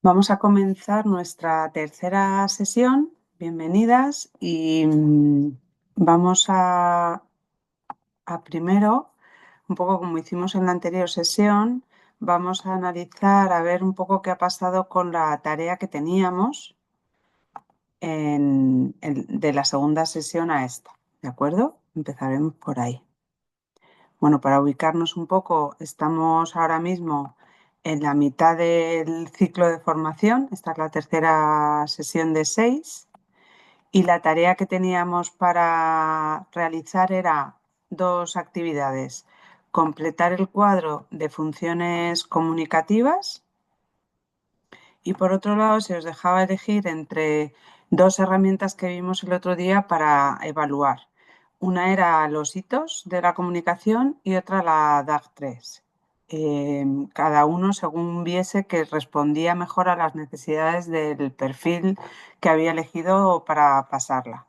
Vamos a comenzar nuestra tercera sesión. Bienvenidas y vamos a primero, un poco como hicimos en la anterior sesión, vamos a analizar a ver un poco qué ha pasado con la tarea que teníamos de la segunda sesión a esta. ¿De acuerdo? Empezaremos por ahí. Bueno, para ubicarnos un poco, estamos ahora mismo en la mitad del ciclo de formación. Esta es la tercera sesión de 6 y la tarea que teníamos para realizar era dos actividades. Completar el cuadro de funciones comunicativas y por otro lado se os dejaba elegir entre dos herramientas que vimos el otro día para evaluar. Una era los hitos de la comunicación y otra la DAG3. Cada uno según viese que respondía mejor a las necesidades del perfil que había elegido para pasarla.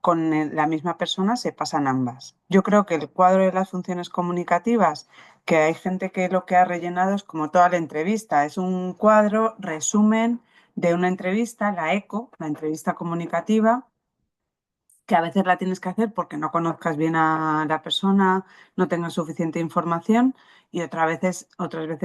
Con la misma persona se pasan ambas. Yo creo que el cuadro de las funciones comunicativas, que hay gente que lo que ha rellenado es como toda la entrevista, es un cuadro resumen de una entrevista, la ECO, la entrevista comunicativa, que a veces la tienes que hacer porque no conozcas bien a la persona, no tengas suficiente información y otras veces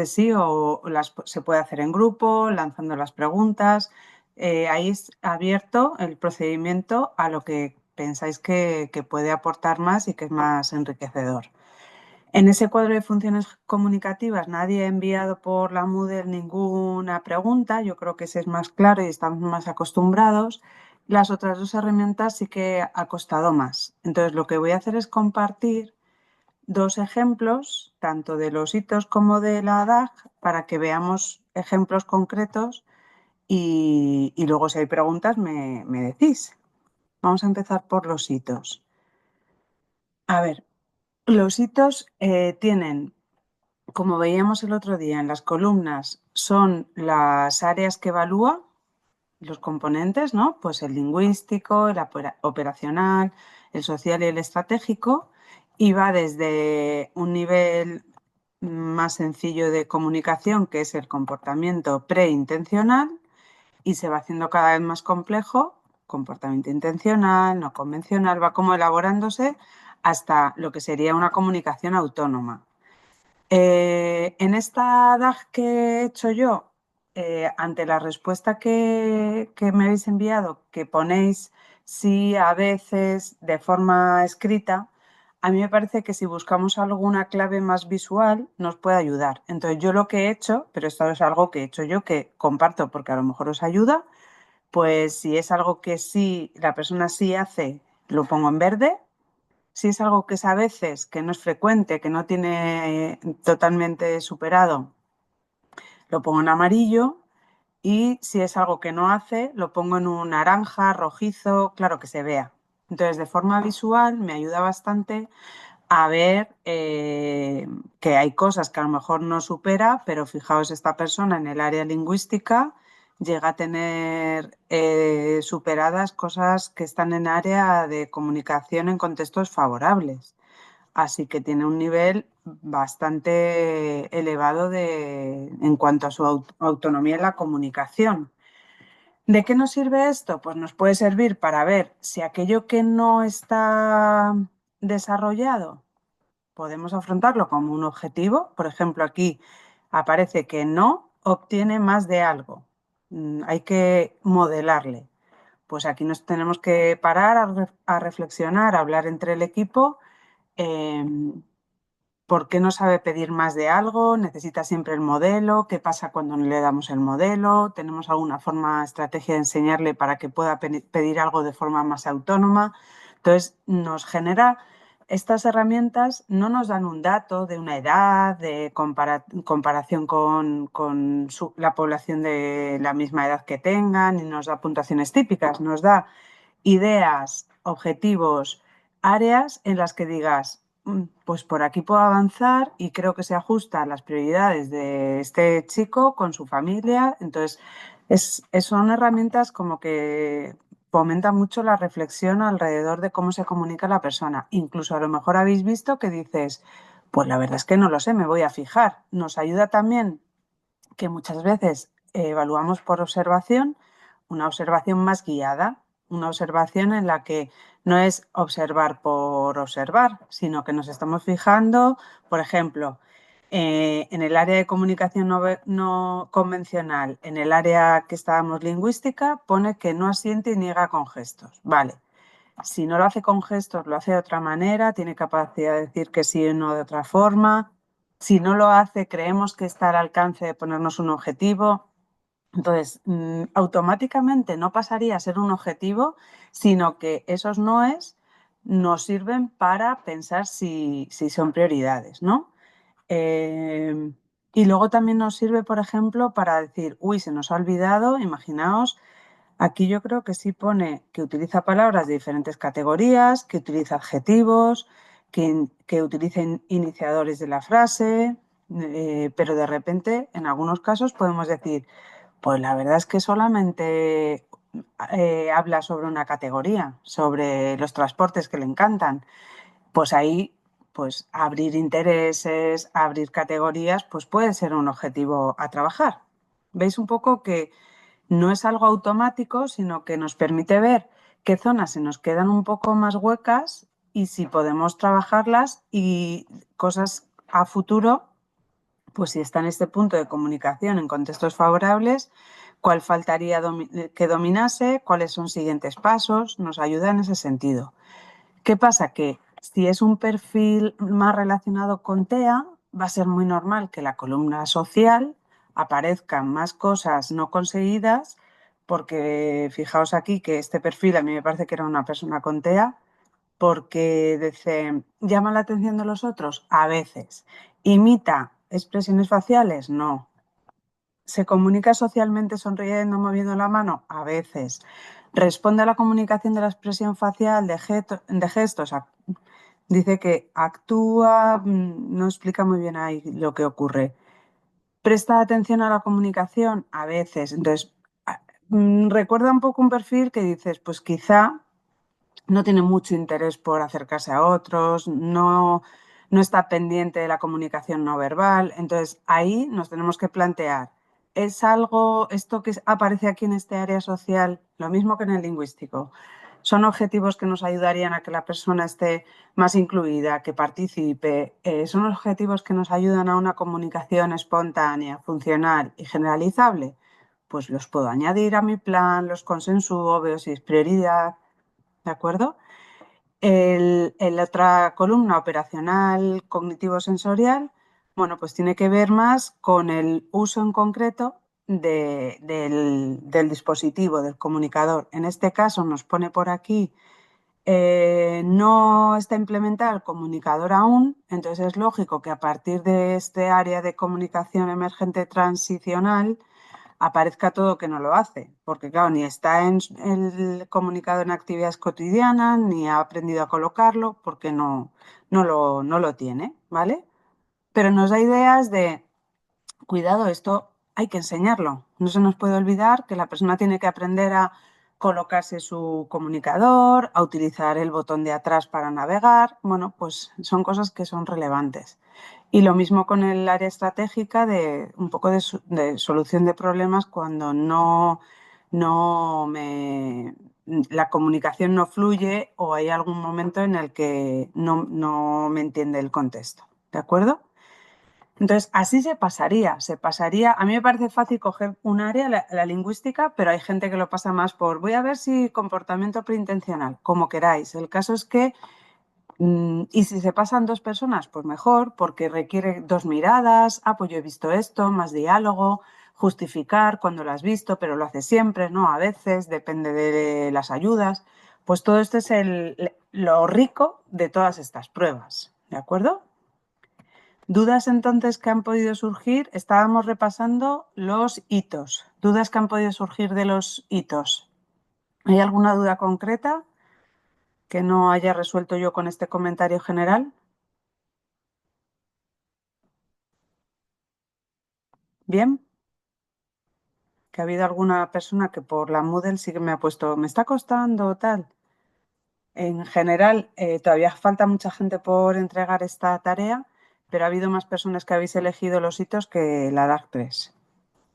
sí, o se puede hacer en grupo, lanzando las preguntas. Ahí es abierto el procedimiento a lo que pensáis que puede aportar más y que es más enriquecedor. En ese cuadro de funciones comunicativas nadie ha enviado por la Moodle ninguna pregunta, yo creo que ese es más claro y estamos más acostumbrados. Las otras dos herramientas sí que ha costado más. Entonces lo que voy a hacer es compartir dos ejemplos, tanto de los hitos como de la DAG, para que veamos ejemplos concretos y luego si hay preguntas me decís. Vamos a empezar por los hitos. A ver, los hitos tienen, como veíamos el otro día en las columnas, son las áreas que evalúa, los componentes, ¿no? Pues el lingüístico, el operacional, el social y el estratégico, y va desde un nivel más sencillo de comunicación, que es el comportamiento preintencional, y se va haciendo cada vez más complejo, comportamiento intencional, no convencional, va como elaborándose hasta lo que sería una comunicación autónoma. En esta DAG que he hecho yo, ante la respuesta que me habéis enviado, que ponéis sí a veces de forma escrita, a mí me parece que si buscamos alguna clave más visual nos puede ayudar. Entonces yo lo que he hecho, pero esto es algo que he hecho yo que comparto porque a lo mejor os ayuda, pues si es algo que sí, la persona sí hace, lo pongo en verde. Si es algo que es a veces, que no es frecuente, que no tiene totalmente superado, lo pongo en amarillo. Y si es algo que no hace, lo pongo en un naranja, rojizo, claro que se vea. Entonces, de forma visual me ayuda bastante a ver que hay cosas que a lo mejor no supera, pero fijaos, esta persona en el área lingüística llega a tener superadas cosas que están en área de comunicación en contextos favorables. Así que tiene un nivel bastante elevado en cuanto a su autonomía en la comunicación. ¿De qué nos sirve esto? Pues nos puede servir para ver si aquello que no está desarrollado podemos afrontarlo como un objetivo. Por ejemplo, aquí aparece que no obtiene más de algo. Hay que modelarle. Pues aquí nos tenemos que parar a reflexionar, a hablar entre el equipo. eh, ¿Por qué no sabe pedir más de algo? ¿Necesita siempre el modelo? ¿Qué pasa cuando no le damos el modelo? ¿Tenemos alguna forma, estrategia de enseñarle para que pueda pedir algo de forma más autónoma? Entonces, nos genera, estas herramientas no nos dan un dato de una edad, de comparación con la población de la misma edad que tengan, ni nos da puntuaciones típicas, nos da ideas, objetivos, áreas en las que digas, pues por aquí puedo avanzar y creo que se ajusta a las prioridades de este chico con su familia. Entonces, son herramientas como que fomentan mucho la reflexión alrededor de cómo se comunica la persona. Incluso a lo mejor habéis visto que dices, pues la verdad es que no lo sé, me voy a fijar. Nos ayuda también que muchas veces evaluamos por observación, una observación más guiada, una observación en la que no es observar por observar, sino que nos estamos fijando, por ejemplo, en el área de comunicación no convencional, en el área que estábamos lingüística, pone que no asiente y niega con gestos. Vale. Si no lo hace con gestos, lo hace de otra manera, tiene capacidad de decir que sí o no de otra forma. Si no lo hace, creemos que está al alcance de ponernos un objetivo. Entonces, automáticamente no pasaría a ser un objetivo, sino que esos noes nos sirven para pensar si son prioridades, ¿no? Eh, y luego también nos sirve, por ejemplo, para decir, uy, se nos ha olvidado, imaginaos, aquí yo creo que sí pone que utiliza palabras de diferentes categorías, que utiliza adjetivos, que utilicen iniciadores de la frase, pero de repente, en algunos casos, podemos decir, pues la verdad es que solamente habla sobre una categoría, sobre los transportes que le encantan. Pues ahí, pues abrir intereses, abrir categorías, pues puede ser un objetivo a trabajar. ¿Veis un poco que no es algo automático, sino que nos permite ver qué zonas se nos quedan un poco más huecas y si podemos trabajarlas y cosas a futuro, pues si está en este punto de comunicación en contextos favorables, cuál faltaría que dominase, cuáles son siguientes pasos, nos ayuda en ese sentido. ¿Qué pasa? Que si es un perfil más relacionado con TEA, va a ser muy normal que la columna social aparezcan más cosas no conseguidas, porque fijaos aquí que este perfil a mí me parece que era una persona con TEA, porque dice, ¿llama la atención de los otros? A veces. ¿Imita expresiones faciales? No. ¿Se comunica socialmente sonriendo, moviendo la mano? A veces. ¿Responde a la comunicación de la expresión facial, de gestos? Dice que actúa, no explica muy bien ahí lo que ocurre. ¿Presta atención a la comunicación? A veces. Entonces, recuerda un poco un perfil que dices, pues quizá no tiene mucho interés por acercarse a otros, no está pendiente de la comunicación no verbal. Entonces, ahí nos tenemos que plantear, ¿es algo, esto que aparece aquí en este área social, lo mismo que en el lingüístico? ¿Son objetivos que nos ayudarían a que la persona esté más incluida, que participe? ¿Son objetivos que nos ayudan a una comunicación espontánea, funcional y generalizable? Pues los puedo añadir a mi plan, los consensúo, veo si es prioridad, ¿de acuerdo? La otra columna operacional cognitivo-sensorial, bueno, pues tiene que ver más con el uso en concreto del dispositivo, del comunicador. En este caso nos pone por aquí, no está implementado el comunicador aún, entonces es lógico que a partir de este área de comunicación emergente transicional, aparezca todo que no lo hace, porque claro, ni está en el comunicado en actividades cotidianas, ni ha aprendido a colocarlo, porque no lo tiene, ¿vale? Pero nos da ideas de, cuidado, esto hay que enseñarlo. No se nos puede olvidar que la persona tiene que aprender a colocarse su comunicador, a utilizar el botón de atrás para navegar. Bueno, pues son cosas que son relevantes. Y lo mismo con el área estratégica de un poco de solución de problemas cuando no me, la comunicación no fluye o hay algún momento en el que no me entiende el contexto. ¿De acuerdo? Entonces, así se pasaría, a mí me parece fácil coger un área, la lingüística, pero hay gente que lo pasa más por, voy a ver si comportamiento preintencional, como queráis. El caso es que, y si se pasan dos personas, pues mejor, porque requiere dos miradas, ah, pues yo he visto esto, más diálogo, justificar cuando lo has visto, pero lo hace siempre, ¿no? A veces, depende de las ayudas. Pues todo esto es lo rico de todas estas pruebas, ¿de acuerdo? Dudas entonces que han podido surgir, estábamos repasando los hitos, dudas que han podido surgir de los hitos. ¿Hay alguna duda concreta que no haya resuelto yo con este comentario general? Bien, que ha habido alguna persona que por la Moodle sí que me ha puesto, me está costando tal. En general, todavía falta mucha gente por entregar esta tarea, pero ha habido más personas que habéis elegido los hitos que la DAC 3.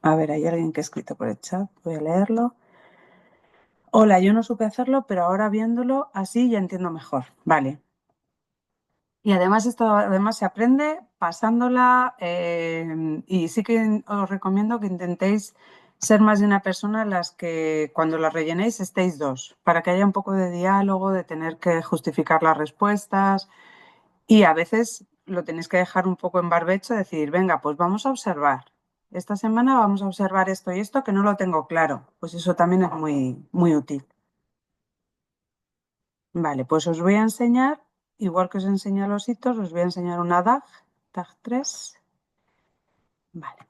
A ver, hay alguien que ha escrito por el chat, voy a leerlo. Hola, yo no supe hacerlo, pero ahora viéndolo así ya entiendo mejor. Vale. Y además esto además se aprende pasándola y sí que os recomiendo que intentéis ser más de una persona las que cuando la rellenéis estéis dos, para que haya un poco de diálogo, de tener que justificar las respuestas y a veces lo tenéis que dejar un poco en barbecho, decir, venga, pues vamos a observar. Esta semana vamos a observar esto y esto que no lo tengo claro. Pues eso también es muy, muy útil. Vale, pues os voy a enseñar, igual que os enseño los hitos, os voy a enseñar una DAG, DAG 3. Vale.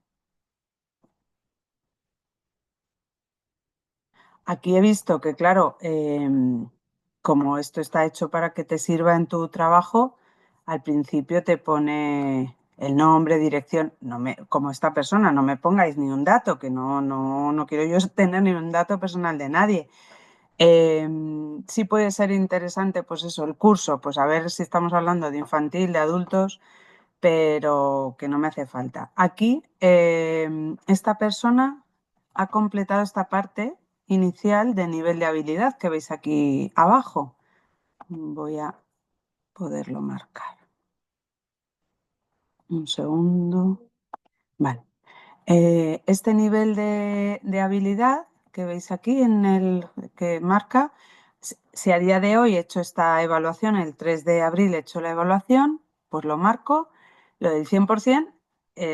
Aquí he visto que, claro, como esto está hecho para que te sirva en tu trabajo, al principio te pone el nombre, dirección, como esta persona, no me pongáis ni un dato, que no quiero yo tener ni un dato personal de nadie. Sí puede ser interesante, pues eso, el curso, pues a ver si estamos hablando de infantil, de adultos, pero que no me hace falta. Aquí, esta persona ha completado esta parte inicial de nivel de habilidad que veis aquí abajo. Voy a poderlo marcar. Un segundo. Vale. Este nivel de habilidad que veis aquí en el que marca, si a día de hoy he hecho esta evaluación, el 3 de abril he hecho la evaluación, pues lo marco, lo del 100%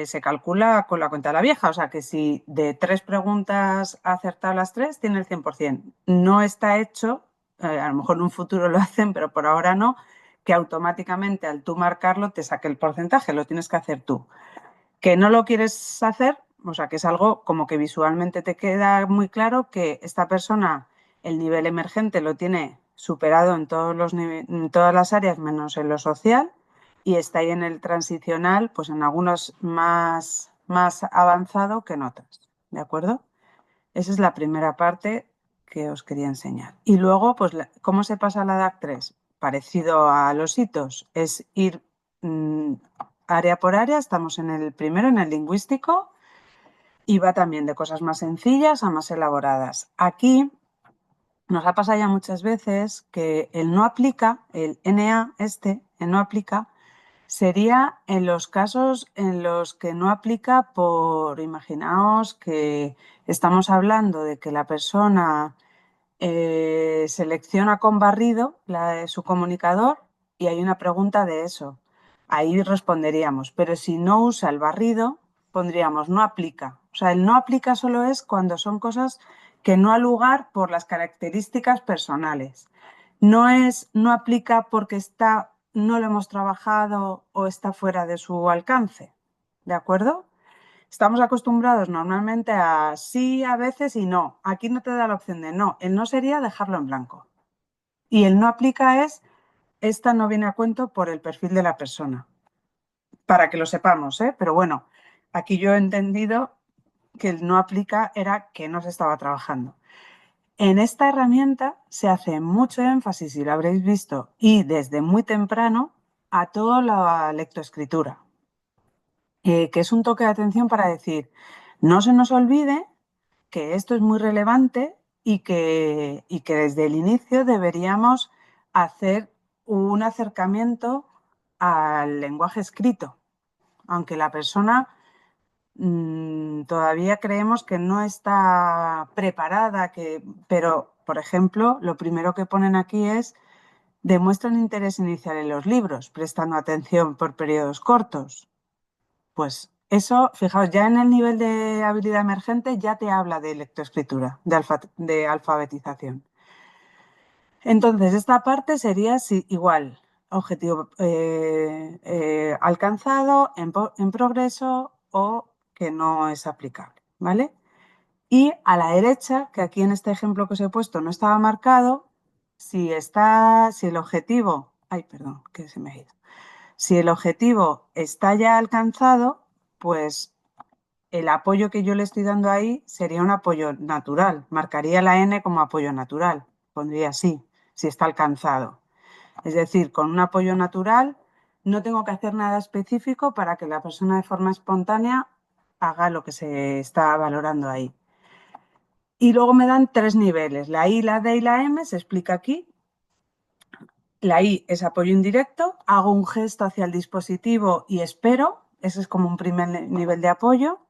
se calcula con la cuenta de la vieja, o sea que si de 3 preguntas ha acertado las 3, tiene el 100%. No está hecho, a lo mejor en un futuro lo hacen, pero por ahora no, que automáticamente al tú marcarlo te saque el porcentaje, lo tienes que hacer tú. Que no lo quieres hacer, o sea, que es algo como que visualmente te queda muy claro que esta persona, el nivel emergente lo tiene superado en en todas las áreas menos en lo social y está ahí en el transicional, pues en algunos más avanzado que en otras, ¿de acuerdo? Esa es la primera parte que os quería enseñar. Y luego, pues, ¿cómo se pasa a la DAC 3? Parecido a los hitos, es ir área por área. Estamos en el primero, en el lingüístico, y va también de cosas más sencillas a más elaboradas. Aquí nos ha pasado ya muchas veces que el no aplica, el NA el no aplica, sería en los casos en los que no aplica imaginaos que estamos hablando de que la persona selecciona con barrido su comunicador y hay una pregunta de eso. Ahí responderíamos, pero si no usa el barrido, pondríamos no aplica. O sea, el no aplica solo es cuando son cosas que no ha lugar por las características personales. No aplica porque no lo hemos trabajado o está fuera de su alcance. ¿De acuerdo? Estamos acostumbrados normalmente a sí a veces y no. Aquí no te da la opción de no. El no sería dejarlo en blanco. Y el no aplica es, esta no viene a cuento por el perfil de la persona. Para que lo sepamos, ¿eh? Pero bueno, aquí yo he entendido que el no aplica era que no se estaba trabajando. En esta herramienta se hace mucho énfasis, y lo habréis visto, y desde muy temprano, a toda la lectoescritura, que es un toque de atención para decir, no se nos olvide que esto es muy relevante y que desde el inicio deberíamos hacer un acercamiento al lenguaje escrito, aunque la persona todavía creemos que no está preparada, pero, por ejemplo, lo primero que ponen aquí es demuestran interés inicial en los libros, prestando atención por periodos cortos. Pues eso, fijaos, ya en el nivel de habilidad emergente ya te habla de lectoescritura, de alfabetización. Entonces, esta parte sería igual, objetivo alcanzado, en progreso o que no es aplicable, ¿vale? Y a la derecha, que aquí en este ejemplo que os he puesto no estaba marcado, si el objetivo, ay, perdón, que se me ha ido. Si el objetivo está ya alcanzado, pues el apoyo que yo le estoy dando ahí sería un apoyo natural. Marcaría la N como apoyo natural. Pondría así, si está alcanzado. Es decir, con un apoyo natural no tengo que hacer nada específico para que la persona de forma espontánea haga lo que se está valorando ahí. Y luego me dan 3 niveles, la I, la D y la M, se explica aquí. La I es apoyo indirecto, hago un gesto hacia el dispositivo y espero, ese es como un primer nivel de apoyo.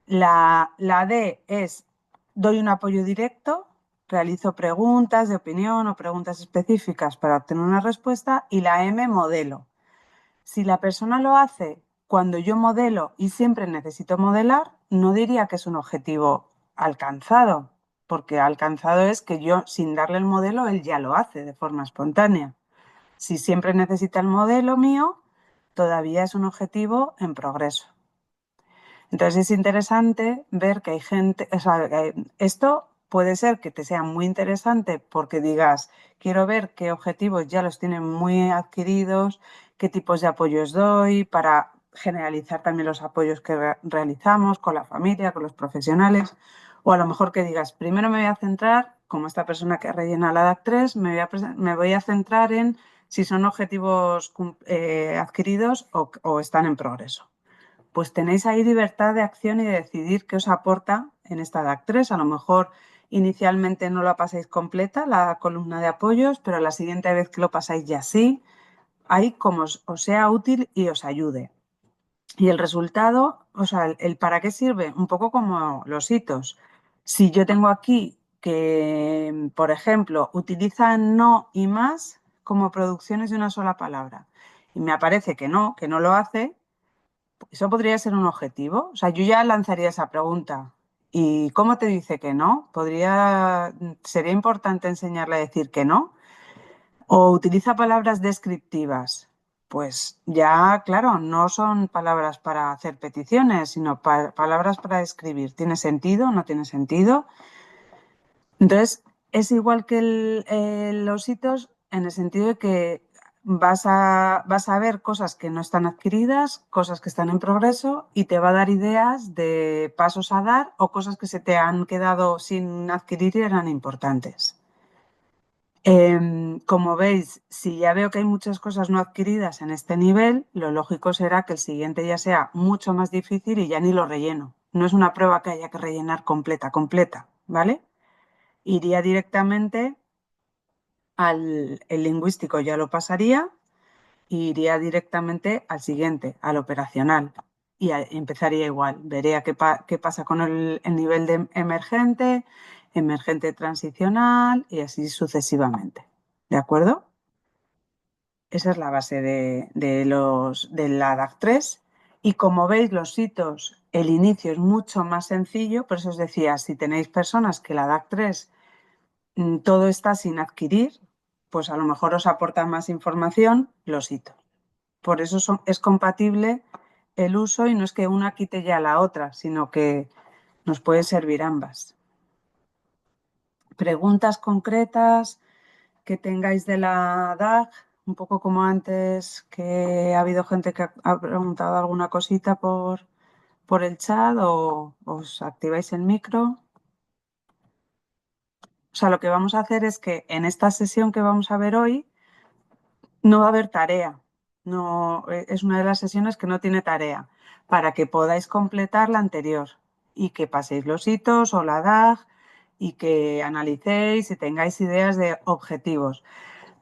La D es doy un apoyo directo, realizo preguntas de opinión o preguntas específicas para obtener una respuesta. Y la M, modelo. Si la persona lo hace cuando yo modelo y siempre necesito modelar, no diría que es un objetivo alcanzado, porque alcanzado es que yo, sin darle el modelo, él ya lo hace de forma espontánea. Si siempre necesita el modelo mío, todavía es un objetivo en progreso. Entonces es interesante ver que hay gente, o sea, esto puede ser que te sea muy interesante porque digas, quiero ver qué objetivos ya los tienen muy adquiridos, qué tipos de apoyos doy para generalizar también los apoyos que realizamos con la familia, con los profesionales, o a lo mejor que digas, primero me voy a centrar, como esta persona que rellena la DAC3, me voy a centrar en si son objetivos adquiridos o están en progreso. Pues tenéis ahí libertad de acción y de decidir qué os aporta en esta DAC3. A lo mejor inicialmente no la pasáis completa, la columna de apoyos, pero la siguiente vez que lo pasáis ya sí. Ahí como os sea útil y os ayude. Y el resultado, o sea, el para qué sirve, un poco como los hitos. Si yo tengo aquí que, por ejemplo, utiliza no y más como producciones de una sola palabra y me aparece que no lo hace, eso podría ser un objetivo. O sea, yo ya lanzaría esa pregunta. ¿Y cómo te dice que no? Sería importante enseñarle a decir que no. O utiliza palabras descriptivas. Pues ya, claro, no son palabras para hacer peticiones, sino palabras para describir. ¿Tiene sentido? ¿No tiene sentido? Entonces, es igual que los hitos en el sentido de que vas a ver cosas que no están adquiridas, cosas que están en progreso y te va a dar ideas de pasos a dar o cosas que se te han quedado sin adquirir y eran importantes. Como veis, si ya veo que hay muchas cosas no adquiridas en este nivel, lo lógico será que el siguiente ya sea mucho más difícil y ya ni lo relleno. No es una prueba que haya que rellenar completa, ¿vale? Iría directamente el lingüístico, ya lo pasaría, e iría directamente al siguiente, al operacional. Y empezaría igual. Veré qué pasa con el nivel de emergente, emergente transicional y así sucesivamente. ¿De acuerdo? Esa es la base de la DAC3. Y como veis, los hitos, el inicio es mucho más sencillo. Por eso os decía, si tenéis personas que la DAC3 todo está sin adquirir, pues a lo mejor os aporta más información los hitos. Por eso es compatible el uso y no es que una quite ya la otra, sino que nos puede servir ambas. Preguntas concretas que tengáis de la DAG, un poco como antes, que ha habido gente que ha preguntado alguna cosita por el chat o os activáis el micro. O sea, lo que vamos a hacer es que en esta sesión que vamos a ver hoy, no va a haber tarea. No, es una de las sesiones que no tiene tarea para que podáis completar la anterior y que paséis los hitos o la DAG y que analicéis y tengáis ideas de objetivos.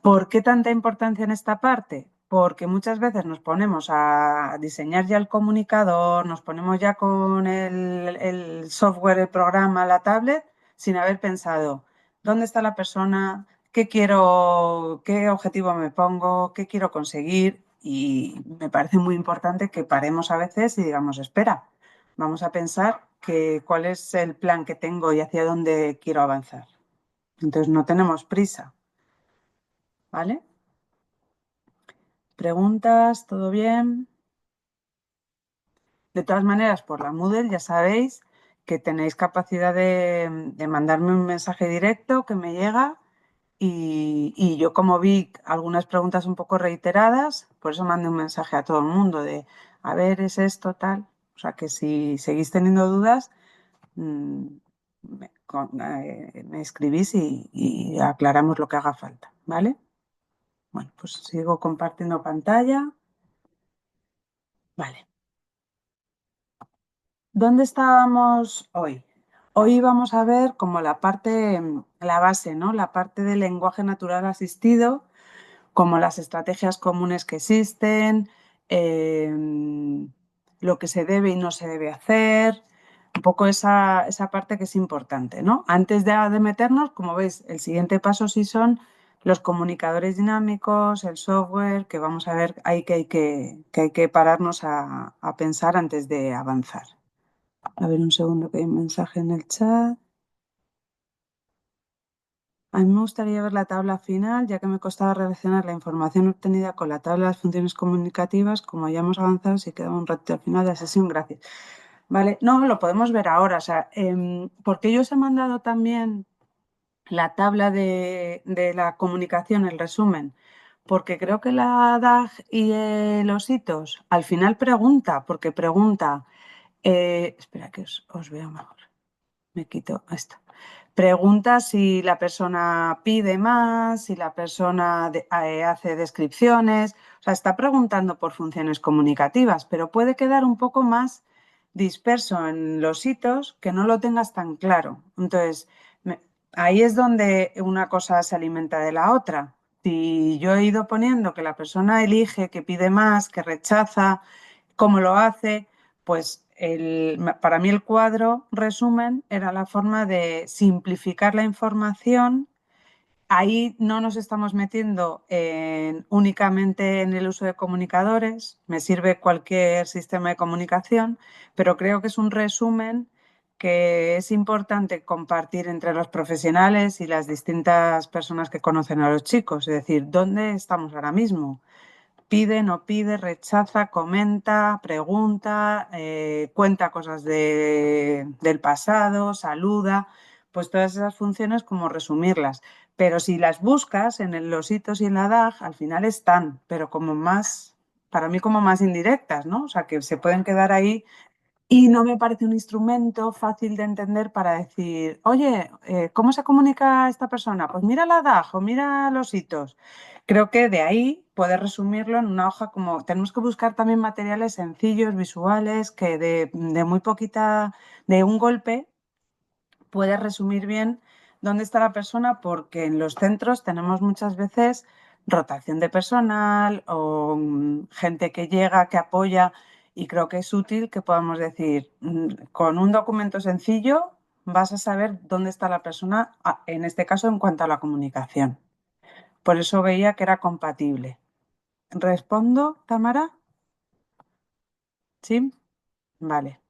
¿Por qué tanta importancia en esta parte? Porque muchas veces nos ponemos a diseñar ya el comunicador, nos ponemos ya con el software, el programa, la tablet, sin haber pensado dónde está la persona, qué quiero, qué objetivo me pongo, qué quiero conseguir. Y me parece muy importante que paremos a veces y digamos, espera, vamos a pensar cuál es el plan que tengo y hacia dónde quiero avanzar. Entonces no tenemos prisa, ¿vale? ¿Preguntas? ¿Todo bien? De todas maneras, por la Moodle ya sabéis que tenéis capacidad de mandarme un mensaje directo que me llega y yo como vi algunas preguntas un poco reiteradas, por eso mandé un mensaje a todo el mundo de, a ver, ¿es esto tal? O sea que si seguís teniendo dudas, mm, me escribís y aclaramos lo que haga falta, ¿vale? Bueno, pues sigo compartiendo pantalla. Vale. ¿dónde estábamos hoy? Hoy vamos a ver como la parte, la base, ¿no? La parte del lenguaje natural asistido, como las estrategias comunes que existen, lo que se debe y no se debe hacer, un poco esa parte que es importante, ¿no? Antes de meternos, como veis, el siguiente paso sí son los comunicadores dinámicos, el software, que vamos a ver ahí que hay que pararnos a pensar antes de avanzar. A ver, un segundo que hay un mensaje en el chat. A mí me gustaría ver la tabla final, ya que me costaba relacionar la información obtenida con la tabla de las funciones comunicativas. Como ya hemos avanzado, si queda un ratito al final de la sesión, gracias. Vale, no, lo podemos ver ahora. O sea, porque yo os he mandado también la tabla de la comunicación, el resumen, porque creo que la DAG y los hitos al final pregunta, porque pregunta, espera que os veo mejor, me quito esto. Pregunta si la persona pide más, si la persona hace descripciones, o sea, está preguntando por funciones comunicativas, pero puede quedar un poco más disperso en los hitos que no lo tengas tan claro. Entonces, ahí es donde una cosa se alimenta de la otra. Si yo he ido poniendo que la persona elige, que pide más, que rechaza, cómo lo hace, pues para mí el cuadro resumen era la forma de simplificar la información. Ahí no nos estamos metiendo únicamente en el uso de comunicadores, me sirve cualquier sistema de comunicación, pero creo que es un resumen que es importante compartir entre los profesionales y las distintas personas que conocen a los chicos, es decir, ¿dónde estamos ahora mismo? Pide, no pide, rechaza, comenta, pregunta, cuenta cosas del pasado, saluda, pues todas esas funciones como resumirlas. Pero si las buscas en los hitos y en la DAG, al final están, pero como más, para mí como más indirectas, ¿no? O sea, que se pueden quedar ahí y no me parece un instrumento fácil de entender para decir, oye, ¿cómo se comunica esta persona? Pues mira la DAG o mira los hitos. Creo que de ahí poder resumirlo en una hoja como tenemos que buscar también materiales sencillos, visuales, que de muy poquita, de un golpe, puedes resumir bien dónde está la persona, porque en los centros tenemos muchas veces rotación de personal o gente que llega, que apoya, y creo que es útil que podamos decir, con un documento sencillo vas a saber dónde está la persona, en este caso en cuanto a la comunicación. Por eso veía que era compatible. ¿Respondo, Tamara? ¿Sí? Vale.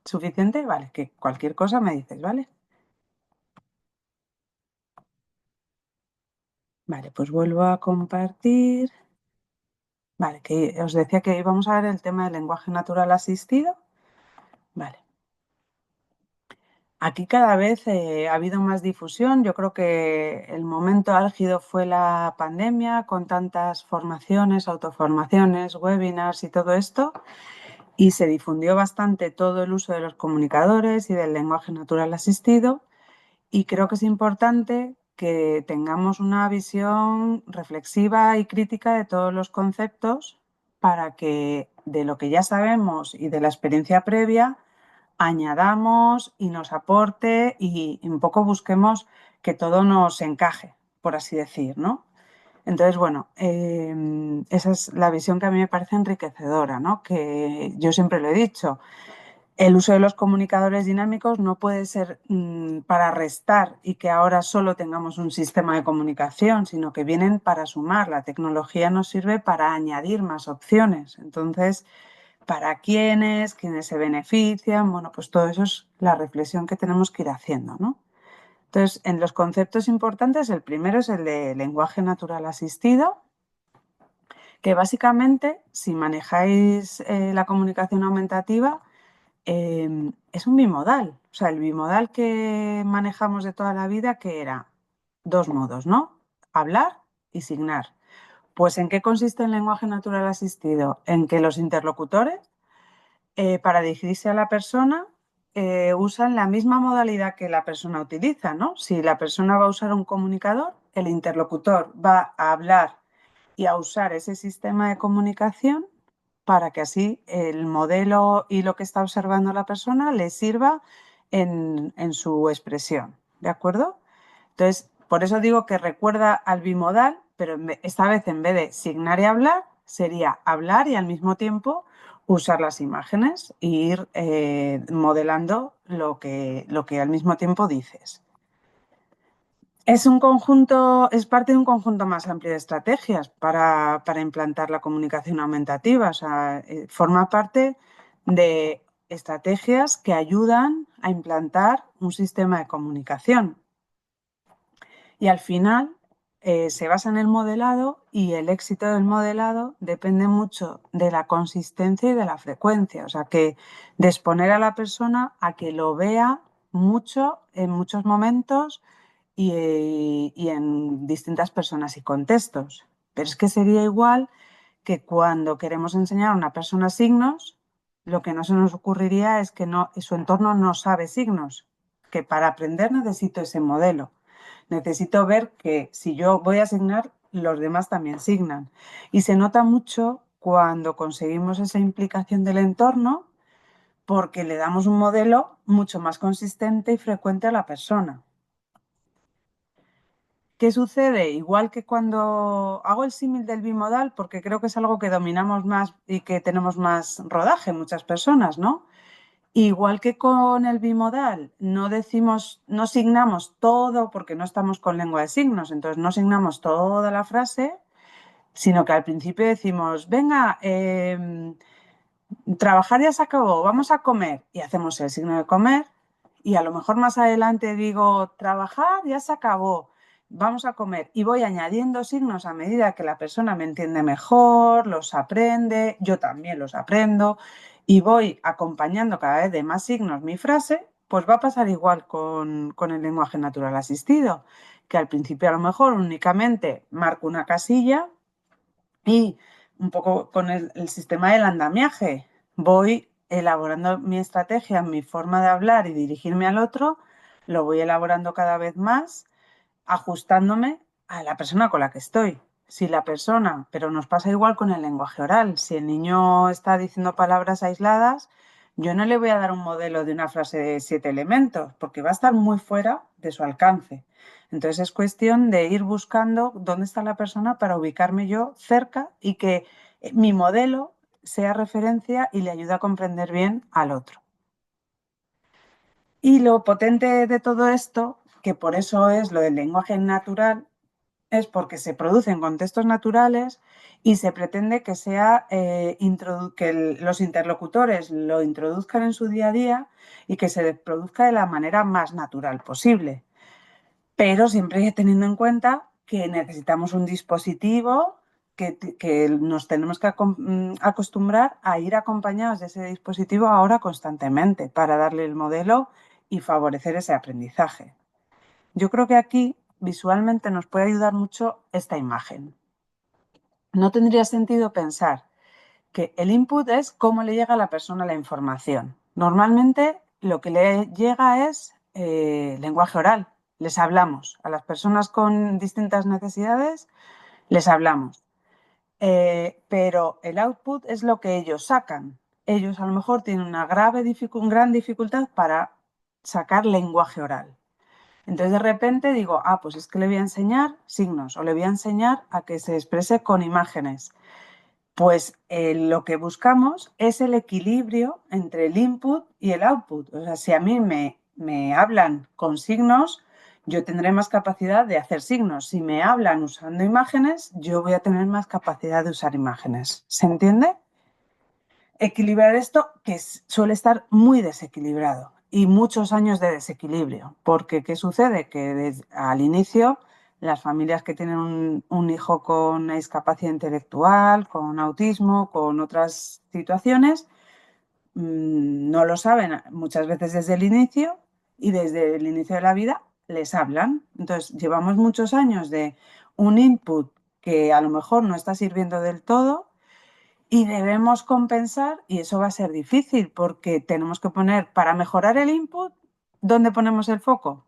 ¿Suficiente? Vale, que cualquier cosa me dices, ¿vale? Vale, pues vuelvo a compartir. Vale, que os decía que íbamos a ver el tema del lenguaje natural asistido. Vale. Aquí cada vez ha habido más difusión. Yo creo que el momento álgido fue la pandemia, con tantas formaciones, autoformaciones, webinars y todo esto. Y se difundió bastante todo el uso de los comunicadores y del lenguaje natural asistido. Y creo que es importante que tengamos una visión reflexiva y crítica de todos los conceptos para que de lo que ya sabemos y de la experiencia previa añadamos y nos aporte y un poco busquemos que todo nos encaje, por así decir, ¿no? Entonces, bueno, esa es la visión que a mí me parece enriquecedora, ¿no? Que yo siempre lo he dicho, el uso de los comunicadores dinámicos no puede ser para restar y que ahora solo tengamos un sistema de comunicación, sino que vienen para sumar. La tecnología nos sirve para añadir más opciones. Entonces, ¿para quiénes? ¿Quiénes se benefician? Bueno, pues todo eso es la reflexión que tenemos que ir haciendo, ¿no? Entonces, en los conceptos importantes, el primero es el de lenguaje natural asistido, que básicamente, si manejáis la comunicación aumentativa, es un bimodal. O sea, el bimodal que manejamos de toda la vida, que era dos modos, ¿no? Hablar y signar. Pues ¿en qué consiste el lenguaje natural asistido? En que los interlocutores, para dirigirse a la persona, usan la misma modalidad que la persona utiliza, ¿no? Si la persona va a usar un comunicador, el interlocutor va a hablar y a usar ese sistema de comunicación para que así el modelo y lo que está observando la persona le sirva en su expresión, ¿de acuerdo? Entonces, por eso digo que recuerda al bimodal, pero esta vez en vez de signar y hablar, sería hablar y al mismo tiempo usar las imágenes e ir modelando lo que al mismo tiempo dices. Es parte de un conjunto más amplio de estrategias para implantar la comunicación aumentativa. O sea, forma parte de estrategias que ayudan a implantar un sistema de comunicación. Y al final se basa en el modelado y el éxito del modelado depende mucho de la consistencia y de la frecuencia. O sea, que de exponer a la persona a que lo vea mucho en muchos momentos y en distintas personas y contextos. Pero es que sería igual que cuando queremos enseñar a una persona signos, lo que no se nos ocurriría es que no, su entorno no sabe signos, que para aprender necesito ese modelo. Necesito ver que si yo voy a asignar, los demás también signan. Y se nota mucho cuando conseguimos esa implicación del entorno porque le damos un modelo mucho más consistente y frecuente a la persona. ¿Qué sucede? Igual que cuando hago el símil del bimodal, porque creo que es algo que dominamos más y que tenemos más rodaje muchas personas, ¿no? Igual que con el bimodal, no decimos, no signamos todo porque no estamos con lengua de signos, entonces no signamos toda la frase, sino que al principio decimos, venga, trabajar ya se acabó, vamos a comer y hacemos el signo de comer y a lo mejor más adelante digo, trabajar ya se acabó, vamos a comer y voy añadiendo signos a medida que la persona me entiende mejor, los aprende, yo también los aprendo y voy acompañando cada vez de más signos mi frase, pues va a pasar igual con el lenguaje natural asistido, que al principio a lo mejor únicamente marco una casilla y un poco con el sistema del andamiaje. Voy elaborando mi estrategia, mi forma de hablar y dirigirme al otro, lo voy elaborando cada vez más, ajustándome a la persona con la que estoy. Si la persona, pero nos pasa igual con el lenguaje oral, si el niño está diciendo palabras aisladas, yo no le voy a dar un modelo de una frase de 7 elementos, porque va a estar muy fuera de su alcance. Entonces es cuestión de ir buscando dónde está la persona para ubicarme yo cerca y que mi modelo sea referencia y le ayude a comprender bien al otro. Y lo potente de todo esto, que por eso es lo del lenguaje natural, es porque se produce en contextos naturales y se pretende que sea que los interlocutores lo introduzcan en su día a día y que se produzca de la manera más natural posible. Pero siempre teniendo en cuenta que necesitamos un dispositivo que nos tenemos que acostumbrar a ir acompañados de ese dispositivo ahora constantemente para darle el modelo y favorecer ese aprendizaje. Yo creo que aquí visualmente nos puede ayudar mucho esta imagen. No tendría sentido pensar que el input es cómo le llega a la persona la información. Normalmente lo que le llega es lenguaje oral. Les hablamos. A las personas con distintas necesidades les hablamos. Pero el output es lo que ellos sacan. Ellos a lo mejor tienen una gran dificultad para sacar lenguaje oral. Entonces de repente digo, pues es que le voy a enseñar signos o le voy a enseñar a que se exprese con imágenes. Pues lo que buscamos es el equilibrio entre el input y el output. O sea, si a mí me hablan con signos, yo tendré más capacidad de hacer signos. Si me hablan usando imágenes, yo voy a tener más capacidad de usar imágenes. ¿Se entiende? Equilibrar esto que suele estar muy desequilibrado y muchos años de desequilibrio, porque ¿qué sucede? Que al inicio las familias que tienen un hijo con una discapacidad intelectual, con autismo, con otras situaciones, no lo saben muchas veces desde el inicio y desde el inicio de la vida les hablan. Entonces llevamos muchos años de un input que a lo mejor no está sirviendo del todo y debemos compensar, y eso va a ser difícil porque tenemos que poner, para mejorar el input, ¿dónde ponemos el foco?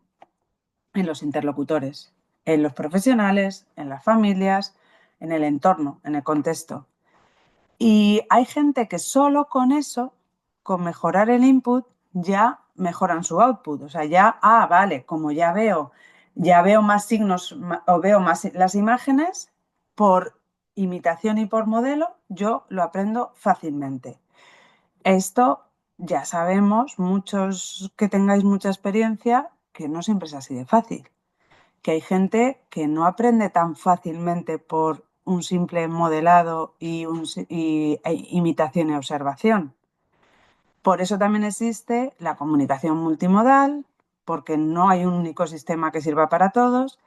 En los interlocutores, en los profesionales, en las familias, en el entorno, en el contexto. Y hay gente que solo con eso, con mejorar el input, ya mejoran su output. O sea, ya, vale, como ya veo más signos o veo más las imágenes, por imitación y por modelo, yo lo aprendo fácilmente. Esto ya sabemos, muchos que tengáis mucha experiencia, que no siempre es así de fácil, que hay gente que no aprende tan fácilmente por un simple modelado y imitación y observación. Por eso también existe la comunicación multimodal, porque no hay un único sistema que sirva para todos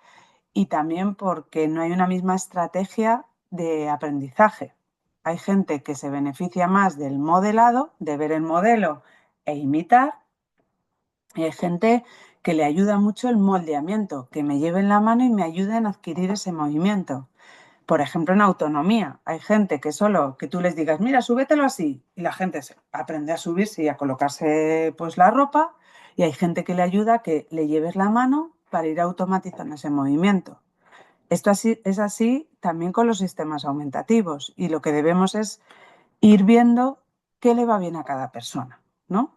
y también porque no hay una misma estrategia de aprendizaje. Hay gente que se beneficia más del modelado, de ver el modelo e imitar, y hay gente que le ayuda mucho el moldeamiento, que me lleve en la mano y me ayude a adquirir ese movimiento. Por ejemplo, en autonomía, hay gente que solo que tú les digas, mira, súbetelo así, y la gente aprende a subirse y a colocarse pues la ropa, y hay gente que le ayuda a que le lleves la mano para ir automatizando ese movimiento. Esto es así también con los sistemas aumentativos, y lo que debemos es ir viendo qué le va bien a cada persona, ¿no?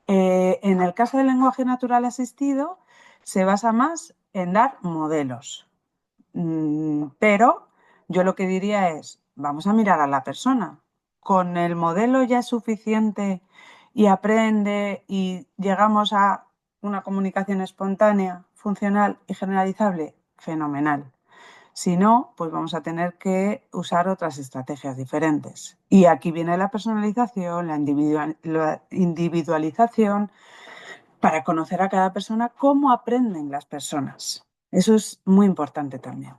En el caso del lenguaje natural asistido, se basa más en dar modelos. Pero yo lo que diría es, vamos a mirar a la persona. Con el modelo ya es suficiente y aprende y llegamos a una comunicación espontánea, funcional y generalizable. Fenomenal. Si no, pues vamos a tener que usar otras estrategias diferentes. Y aquí viene la personalización, la individualización, para conocer a cada persona cómo aprenden las personas. Eso es muy importante también.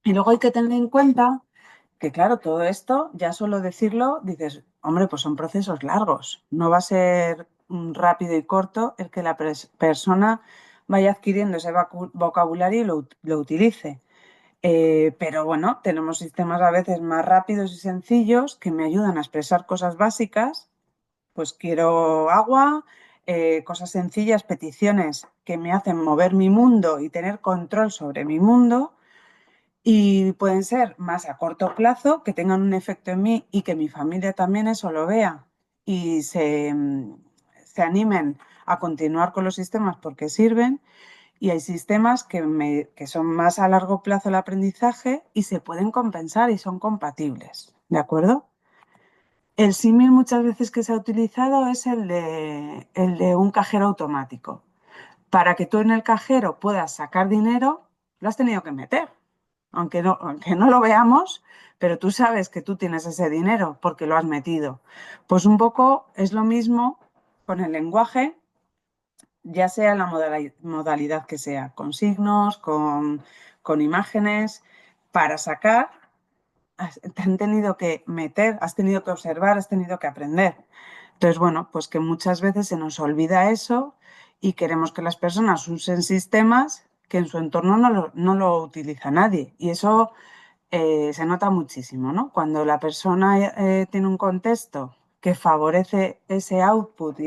Y luego hay que tener en cuenta que, claro, todo esto, ya solo decirlo, dices, hombre, pues son procesos largos. No va a ser rápido y corto el que la persona vaya adquiriendo ese vocabulario y lo utilice. Pero bueno, tenemos sistemas a veces más rápidos y sencillos que me ayudan a expresar cosas básicas, pues quiero agua, cosas sencillas, peticiones que me hacen mover mi mundo y tener control sobre mi mundo, y pueden ser más a corto plazo, que tengan un efecto en mí y que mi familia también eso lo vea y se animen a continuar con los sistemas porque sirven. Y hay sistemas que son más a largo plazo el aprendizaje y se pueden compensar y son compatibles. ¿De acuerdo? El símil muchas veces que se ha utilizado es el de un cajero automático. Para que tú en el cajero puedas sacar dinero, lo has tenido que meter. Aunque no lo veamos, pero tú sabes que tú tienes ese dinero porque lo has metido. Pues un poco es lo mismo con el lenguaje, ya sea la modalidad que sea, con signos, con imágenes, para sacar, te han tenido que meter, has tenido que observar, has tenido que aprender. Entonces, bueno, pues que muchas veces se nos olvida eso y queremos que las personas usen sistemas que en su entorno no lo utiliza nadie. Y eso se nota muchísimo, ¿no? Cuando la persona tiene un contexto que favorece ese output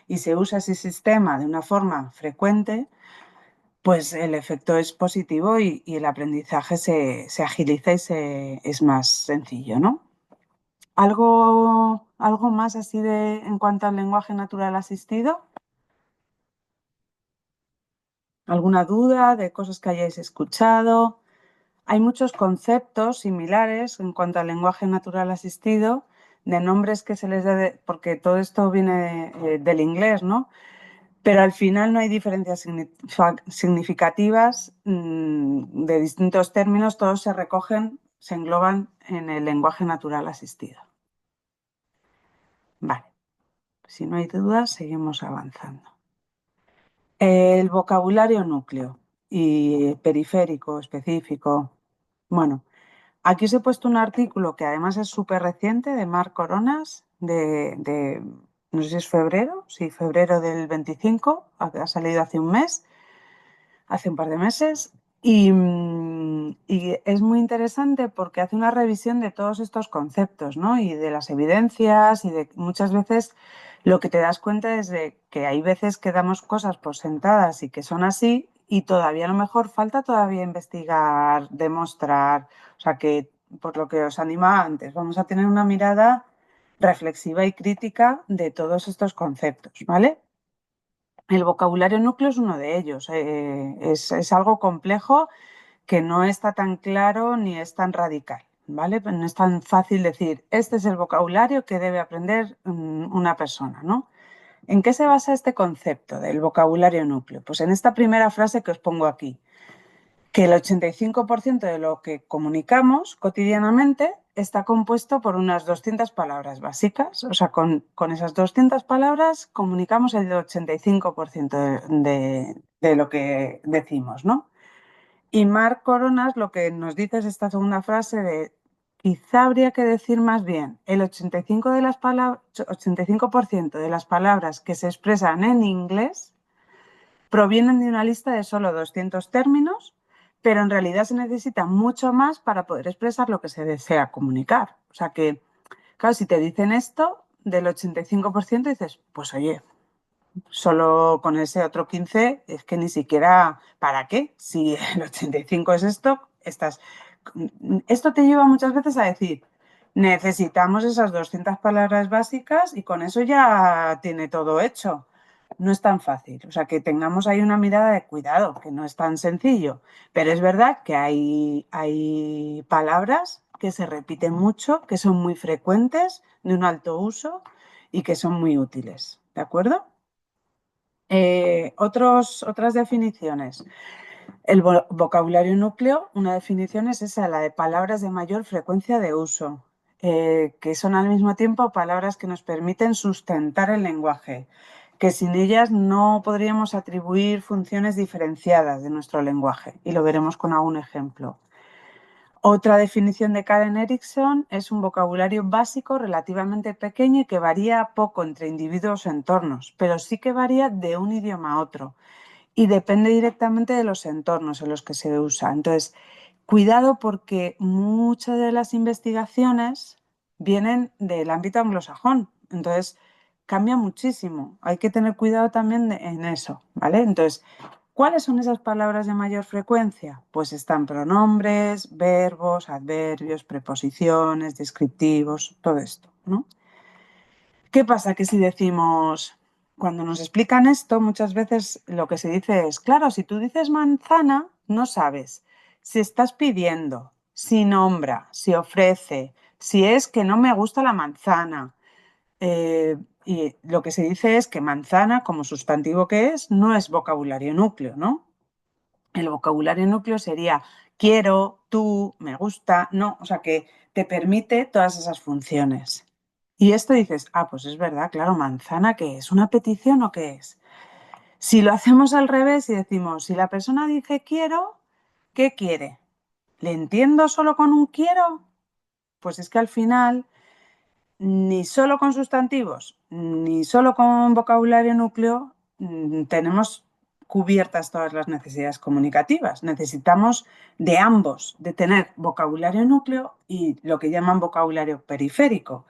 y se usa ese sistema de una forma frecuente, pues el efecto es positivo y el aprendizaje se agiliza y es más sencillo, ¿no? ¿Algo más así en cuanto al lenguaje natural asistido? ¿Alguna duda de cosas que hayáis escuchado? Hay muchos conceptos similares en cuanto al lenguaje natural asistido, de nombres que se les dé, porque todo esto viene del inglés, ¿no? Pero al final no hay diferencias significativas de distintos términos, todos se recogen, se engloban en el lenguaje natural asistido. Vale, si no hay dudas, seguimos avanzando. El vocabulario núcleo y periférico, específico. Bueno, aquí os he puesto un artículo que además es súper reciente de Marc Coronas, no sé si es febrero, sí, febrero del 25, ha salido hace un mes, hace un par de meses, y es muy interesante porque hace una revisión de todos estos conceptos, ¿no? Y de las evidencias y de muchas veces lo que te das cuenta es de que hay veces que damos cosas por sentadas y que son así y todavía a lo mejor falta todavía investigar, demostrar, o sea que por lo que os animaba antes, vamos a tener una mirada reflexiva y crítica de todos estos conceptos, ¿vale? El vocabulario núcleo es uno de ellos. Es algo complejo que no está tan claro ni es tan radical, ¿vale? No es tan fácil decir, este es el vocabulario que debe aprender una persona, ¿no? ¿En qué se basa este concepto del vocabulario núcleo? Pues en esta primera frase que os pongo aquí, que el 85% de lo que comunicamos cotidianamente está compuesto por unas 200 palabras básicas. O sea, con esas 200 palabras comunicamos el 85% de lo que decimos, ¿no? Y Marc Coronas lo que nos dice es esta segunda frase de quizá habría que decir más bien el 85%, de las 85% de las palabras que se expresan en inglés provienen de una lista de solo 200 términos, pero en realidad se necesita mucho más para poder expresar lo que se desea comunicar. O sea que, claro, si te dicen esto del 85% dices, pues oye, solo con ese otro 15 es que ni siquiera, ¿para qué? Si el 85 es esto, esto te lleva muchas veces a decir, necesitamos esas 200 palabras básicas y con eso ya tiene todo hecho. No es tan fácil, o sea que tengamos ahí una mirada de cuidado, que no es tan sencillo, pero es verdad que hay palabras que se repiten mucho, que son muy frecuentes, de un alto uso y que son muy útiles, ¿de acuerdo? Otras definiciones. El vocabulario núcleo, una definición es esa, la de palabras de mayor frecuencia de uso, que son al mismo tiempo palabras que nos permiten sustentar el lenguaje, que sin ellas no podríamos atribuir funciones diferenciadas de nuestro lenguaje, y lo veremos con algún ejemplo. Otra definición de Karen Erickson es un vocabulario básico relativamente pequeño y que varía poco entre individuos o entornos, pero sí que varía de un idioma a otro y depende directamente de los entornos en los que se usa. Entonces, cuidado porque muchas de las investigaciones vienen del ámbito anglosajón, entonces cambia muchísimo. Hay que tener cuidado también en eso, ¿vale? Entonces, ¿cuáles son esas palabras de mayor frecuencia? Pues están pronombres, verbos, adverbios, preposiciones, descriptivos, todo esto, ¿no? ¿Qué pasa? Que si decimos, cuando nos explican esto, muchas veces lo que se dice es, claro, si tú dices manzana, no sabes si estás pidiendo, si nombra, si ofrece, si es que no me gusta la manzana. Y lo que se dice es que manzana, como sustantivo que es, no es vocabulario núcleo, ¿no? El vocabulario núcleo sería quiero, tú, me gusta, no, o sea que te permite todas esas funciones. Y esto dices, ah, pues es verdad, claro, manzana, ¿qué es? ¿Una petición o qué es? Si lo hacemos al revés y decimos, si la persona dice quiero, ¿qué quiere? ¿Le entiendo solo con un quiero? Pues es que al final, ni solo con sustantivos, ni solo con vocabulario núcleo, tenemos cubiertas todas las necesidades comunicativas. Necesitamos de ambos, de tener vocabulario núcleo y lo que llaman vocabulario periférico.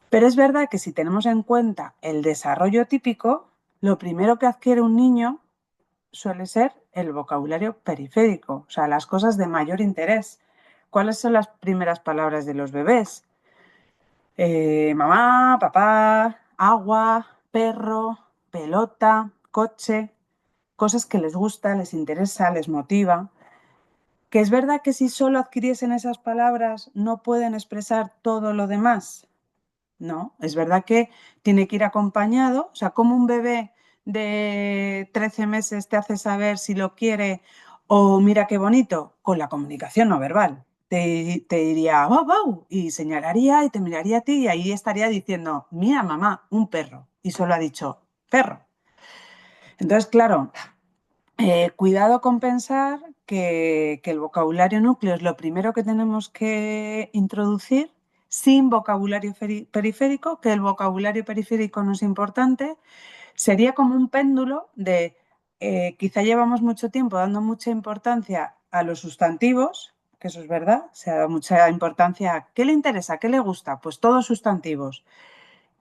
Pero es verdad que si tenemos en cuenta el desarrollo típico, lo primero que adquiere un niño suele ser el vocabulario periférico, o sea, las cosas de mayor interés. ¿Cuáles son las primeras palabras de los bebés? Mamá, papá, agua, perro, pelota, coche, cosas que les gusta, les interesa, les motiva. Que es verdad que si solo adquiriesen esas palabras no pueden expresar todo lo demás. No, es verdad que tiene que ir acompañado, o sea, como un bebé de 13 meses te hace saber si lo quiere o mira qué bonito, con la comunicación no verbal. Te diría, wow, wow, y señalaría y te miraría a ti y ahí estaría diciendo, mira, mamá, un perro. Y solo ha dicho, perro. Entonces, claro, cuidado con pensar que el vocabulario núcleo es lo primero que tenemos que introducir sin vocabulario periférico, que el vocabulario periférico no es importante, sería como un péndulo de quizá llevamos mucho tiempo dando mucha importancia a los sustantivos, que eso es verdad, se da mucha importancia a qué le interesa, qué le gusta, pues todos sustantivos.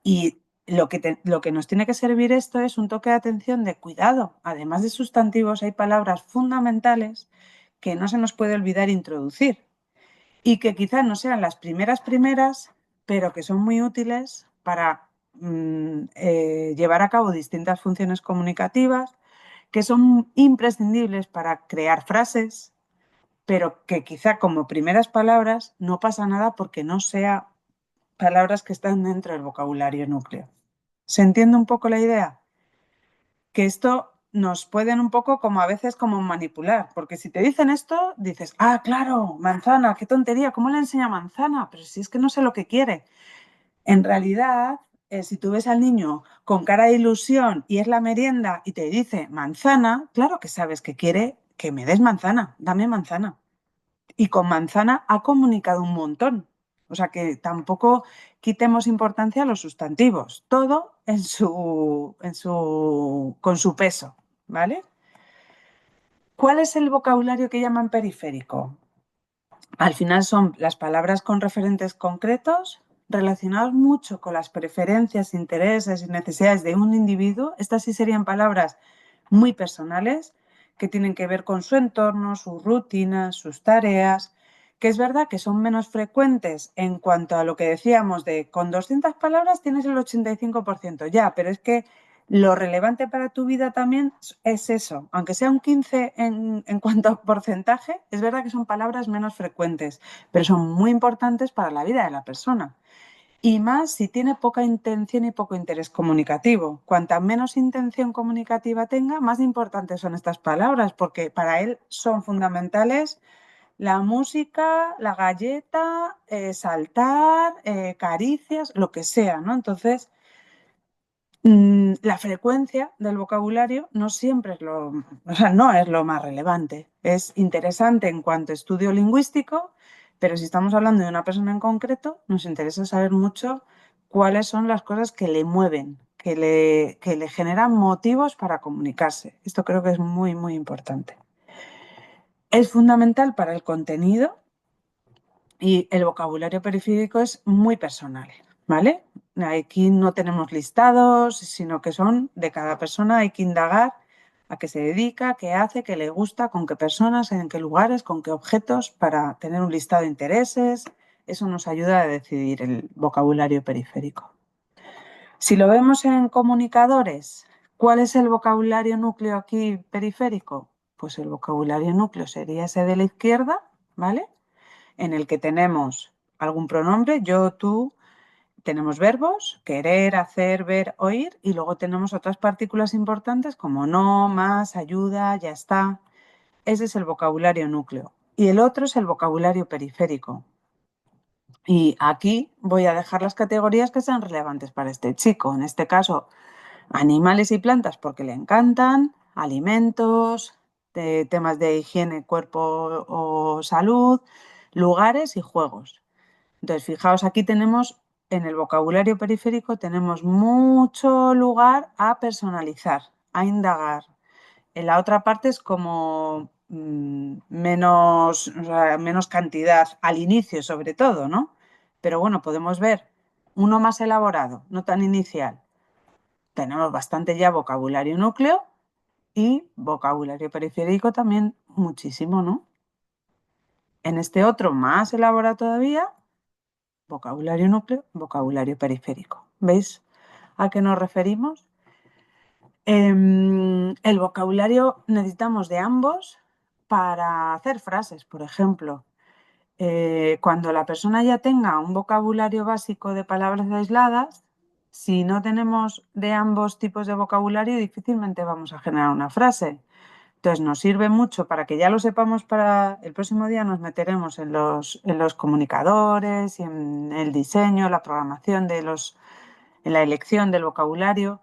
Y lo que nos tiene que servir esto es un toque de atención de cuidado. Además de sustantivos, hay palabras fundamentales que no se nos puede olvidar introducir. y que quizás no sean las primeras, pero que son muy útiles para llevar a cabo distintas funciones comunicativas, que son imprescindibles para crear frases, pero que quizá como primeras palabras no pasa nada porque no sea palabras que están dentro del vocabulario núcleo. ¿Se entiende un poco la idea? Que esto nos pueden un poco como a veces como manipular, porque si te dicen esto, dices, ah, claro, manzana, qué tontería, ¿cómo le enseña manzana? Pero si es que no sé lo que quiere. En realidad, si tú ves al niño con cara de ilusión y es la merienda y te dice manzana, claro que sabes que quiere que me des manzana, dame manzana. Y con manzana ha comunicado un montón. O sea que tampoco quitemos importancia a los sustantivos, todo con su peso, ¿vale? ¿Cuál es el vocabulario que llaman periférico? Al final son las palabras con referentes concretos relacionados mucho con las preferencias, intereses y necesidades de un individuo. Estas sí serían palabras muy personales que tienen que ver con su entorno, sus rutinas, sus tareas, que es verdad que son menos frecuentes en cuanto a lo que decíamos de con 200 palabras tienes el 85% ya, pero es que lo relevante para tu vida también es eso, aunque sea un 15 en cuanto a porcentaje, es verdad que son palabras menos frecuentes, pero son muy importantes para la vida de la persona. Y más si tiene poca intención y poco interés comunicativo. Cuanta menos intención comunicativa tenga, más importantes son estas palabras, porque para él son fundamentales la música, la galleta, saltar, caricias, lo que sea, ¿no? Entonces, la frecuencia del vocabulario no siempre es o sea, no es lo más relevante. Es interesante en cuanto a estudio lingüístico, pero si estamos hablando de una persona en concreto, nos interesa saber mucho cuáles son las cosas que le mueven, que le generan motivos para comunicarse. Esto creo que es muy, muy importante. Es fundamental para el contenido y el vocabulario periférico es muy personal, ¿vale? Aquí no tenemos listados, sino que son de cada persona, hay que indagar a qué se dedica, qué hace, qué le gusta, con qué personas, en qué lugares, con qué objetos, para tener un listado de intereses. Eso nos ayuda a decidir el vocabulario periférico. Si lo vemos en comunicadores, ¿cuál es el vocabulario núcleo aquí periférico? Pues el vocabulario núcleo sería ese de la izquierda, ¿vale? En el que tenemos algún pronombre, yo, tú, tenemos verbos, querer, hacer, ver, oír, y luego tenemos otras partículas importantes como no, más, ayuda, ya está. Ese es el vocabulario núcleo. Y el otro es el vocabulario periférico. Y aquí voy a dejar las categorías que sean relevantes para este chico. En este caso, animales y plantas porque le encantan, alimentos, temas de higiene, cuerpo o salud, lugares y juegos. Entonces, fijaos, aquí tenemos, en el vocabulario periférico, tenemos mucho lugar a personalizar, a indagar. En la otra parte es como menos, o sea, menos cantidad, al inicio sobre todo, ¿no? Pero bueno, podemos ver uno más elaborado, no tan inicial. Tenemos bastante ya vocabulario núcleo y vocabulario periférico también muchísimo, ¿no? En este otro más elaborado todavía, vocabulario núcleo, vocabulario periférico. ¿Veis a qué nos referimos? El vocabulario necesitamos de ambos para hacer frases, por ejemplo. Cuando la persona ya tenga un vocabulario básico de palabras aisladas, si no tenemos de ambos tipos de vocabulario, difícilmente vamos a generar una frase. Entonces nos sirve mucho para que ya lo sepamos para el próximo día nos meteremos en los comunicadores y en el diseño, la programación en la elección del vocabulario,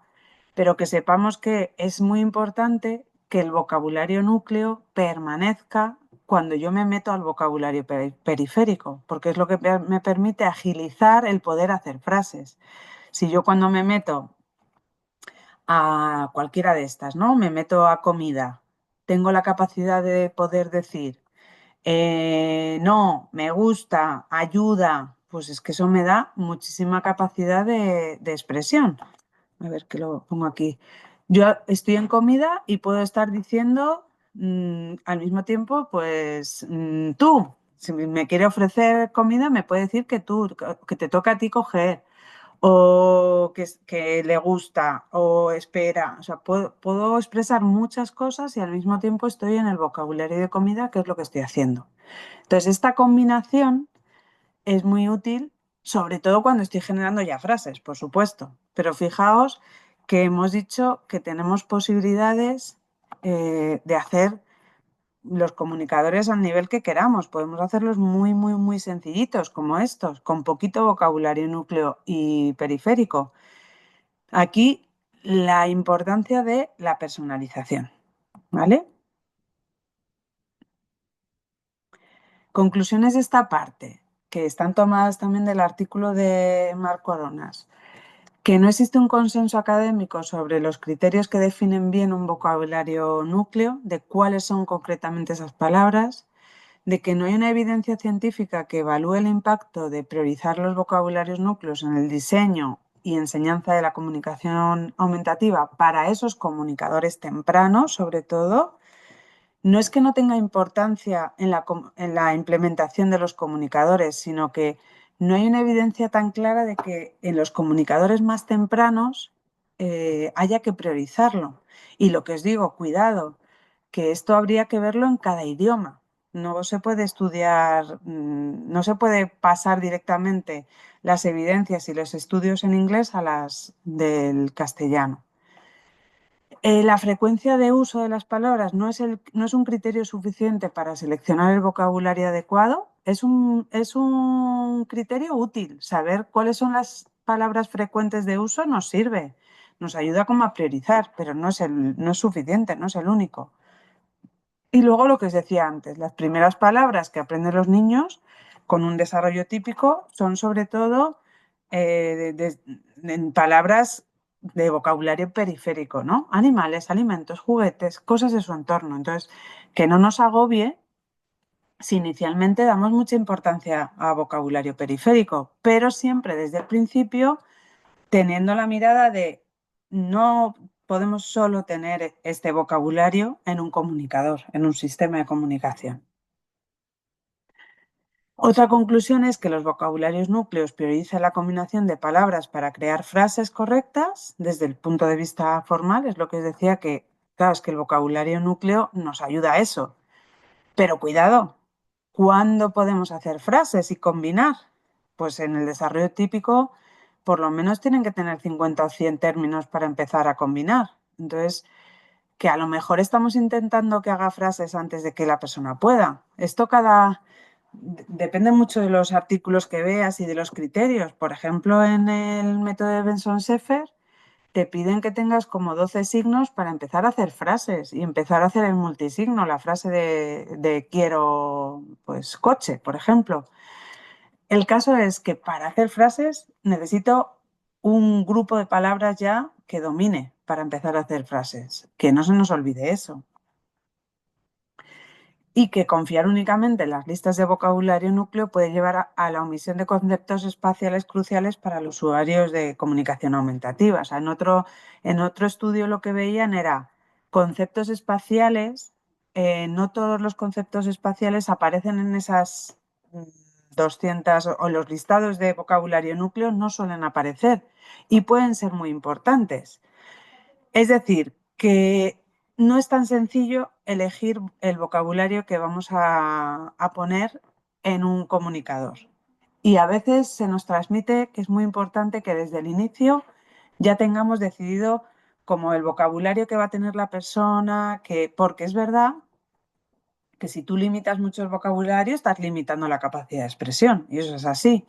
pero que sepamos que es muy importante que el vocabulario núcleo permanezca cuando yo me meto al vocabulario periférico, porque es lo que me permite agilizar el poder hacer frases. Si yo cuando me meto a cualquiera de estas, ¿no? Me meto a comida, tengo la capacidad de poder decir, no, me gusta, ayuda, pues es que eso me da muchísima capacidad de expresión. A ver que lo pongo aquí. Yo estoy en comida y puedo estar diciendo al mismo tiempo, pues tú. Si me quiere ofrecer comida, me puede decir que te toca a ti coger, o que le gusta, o espera. O sea, puedo expresar muchas cosas y al mismo tiempo estoy en el vocabulario de comida, que es lo que estoy haciendo. Entonces, esta combinación es muy útil, sobre todo cuando estoy generando ya frases, por supuesto. Pero fijaos que hemos dicho que tenemos posibilidades de hacer los comunicadores al nivel que queramos. Podemos hacerlos muy, muy, muy sencillitos, como estos, con poquito vocabulario núcleo y periférico. Aquí la importancia de la personalización, ¿vale? Conclusiones de esta parte, que están tomadas también del artículo de Marc Coronas. Que no existe un consenso académico sobre los criterios que definen bien un vocabulario núcleo, de cuáles son concretamente esas palabras, de que no hay una evidencia científica que evalúe el impacto de priorizar los vocabularios núcleos en el diseño y enseñanza de la comunicación aumentativa para esos comunicadores tempranos, sobre todo. No es que no tenga importancia en la implementación de los comunicadores, sino que no hay una evidencia tan clara de que en los comunicadores más tempranos haya que priorizarlo. Y lo que os digo, cuidado, que esto habría que verlo en cada idioma. No se puede estudiar, no se puede pasar directamente las evidencias y los estudios en inglés a las del castellano. La frecuencia de uso de las palabras no es un criterio suficiente para seleccionar el vocabulario adecuado. Es un criterio útil. Saber cuáles son las palabras frecuentes de uso nos sirve. Nos ayuda como a priorizar, pero no es suficiente, no es el único. Y luego lo que os decía antes, las primeras palabras que aprenden los niños con un desarrollo típico son sobre todo en palabras de vocabulario periférico, ¿no? Animales, alimentos, juguetes, cosas de su entorno. Entonces, que no nos agobie si inicialmente damos mucha importancia a vocabulario periférico, pero siempre desde el principio teniendo la mirada de no podemos solo tener este vocabulario en un comunicador, en un sistema de comunicación. Otra conclusión es que los vocabularios núcleos priorizan la combinación de palabras para crear frases correctas desde el punto de vista formal. Es lo que os decía que, claro, es que el vocabulario núcleo nos ayuda a eso. Pero cuidado, ¿cuándo podemos hacer frases y combinar? Pues en el desarrollo típico, por lo menos tienen que tener 50 o 100 términos para empezar a combinar. Entonces, que a lo mejor estamos intentando que haga frases antes de que la persona pueda. Depende mucho de los artículos que veas y de los criterios. Por ejemplo, en el método de Benson-Seffer te piden que tengas como 12 signos para empezar a hacer frases y empezar a hacer el multisigno, la frase de quiero, pues, coche, por ejemplo. El caso es que para hacer frases necesito un grupo de palabras ya que domine para empezar a hacer frases. Que no se nos olvide eso. Y que confiar únicamente en las listas de vocabulario núcleo puede llevar a la omisión de conceptos espaciales cruciales para los usuarios de comunicación aumentativa. O sea, en otro estudio lo que veían era conceptos espaciales, no todos los conceptos espaciales aparecen en esas 200 o los listados de vocabulario núcleo no suelen aparecer y pueden ser muy importantes. Es decir, que no es tan sencillo elegir el vocabulario que vamos a poner en un comunicador. Y a veces se nos transmite que es muy importante que desde el inicio ya tengamos decidido como el vocabulario que va a tener la persona, porque es verdad que si tú limitas mucho el vocabulario, estás limitando la capacidad de expresión, y eso es así.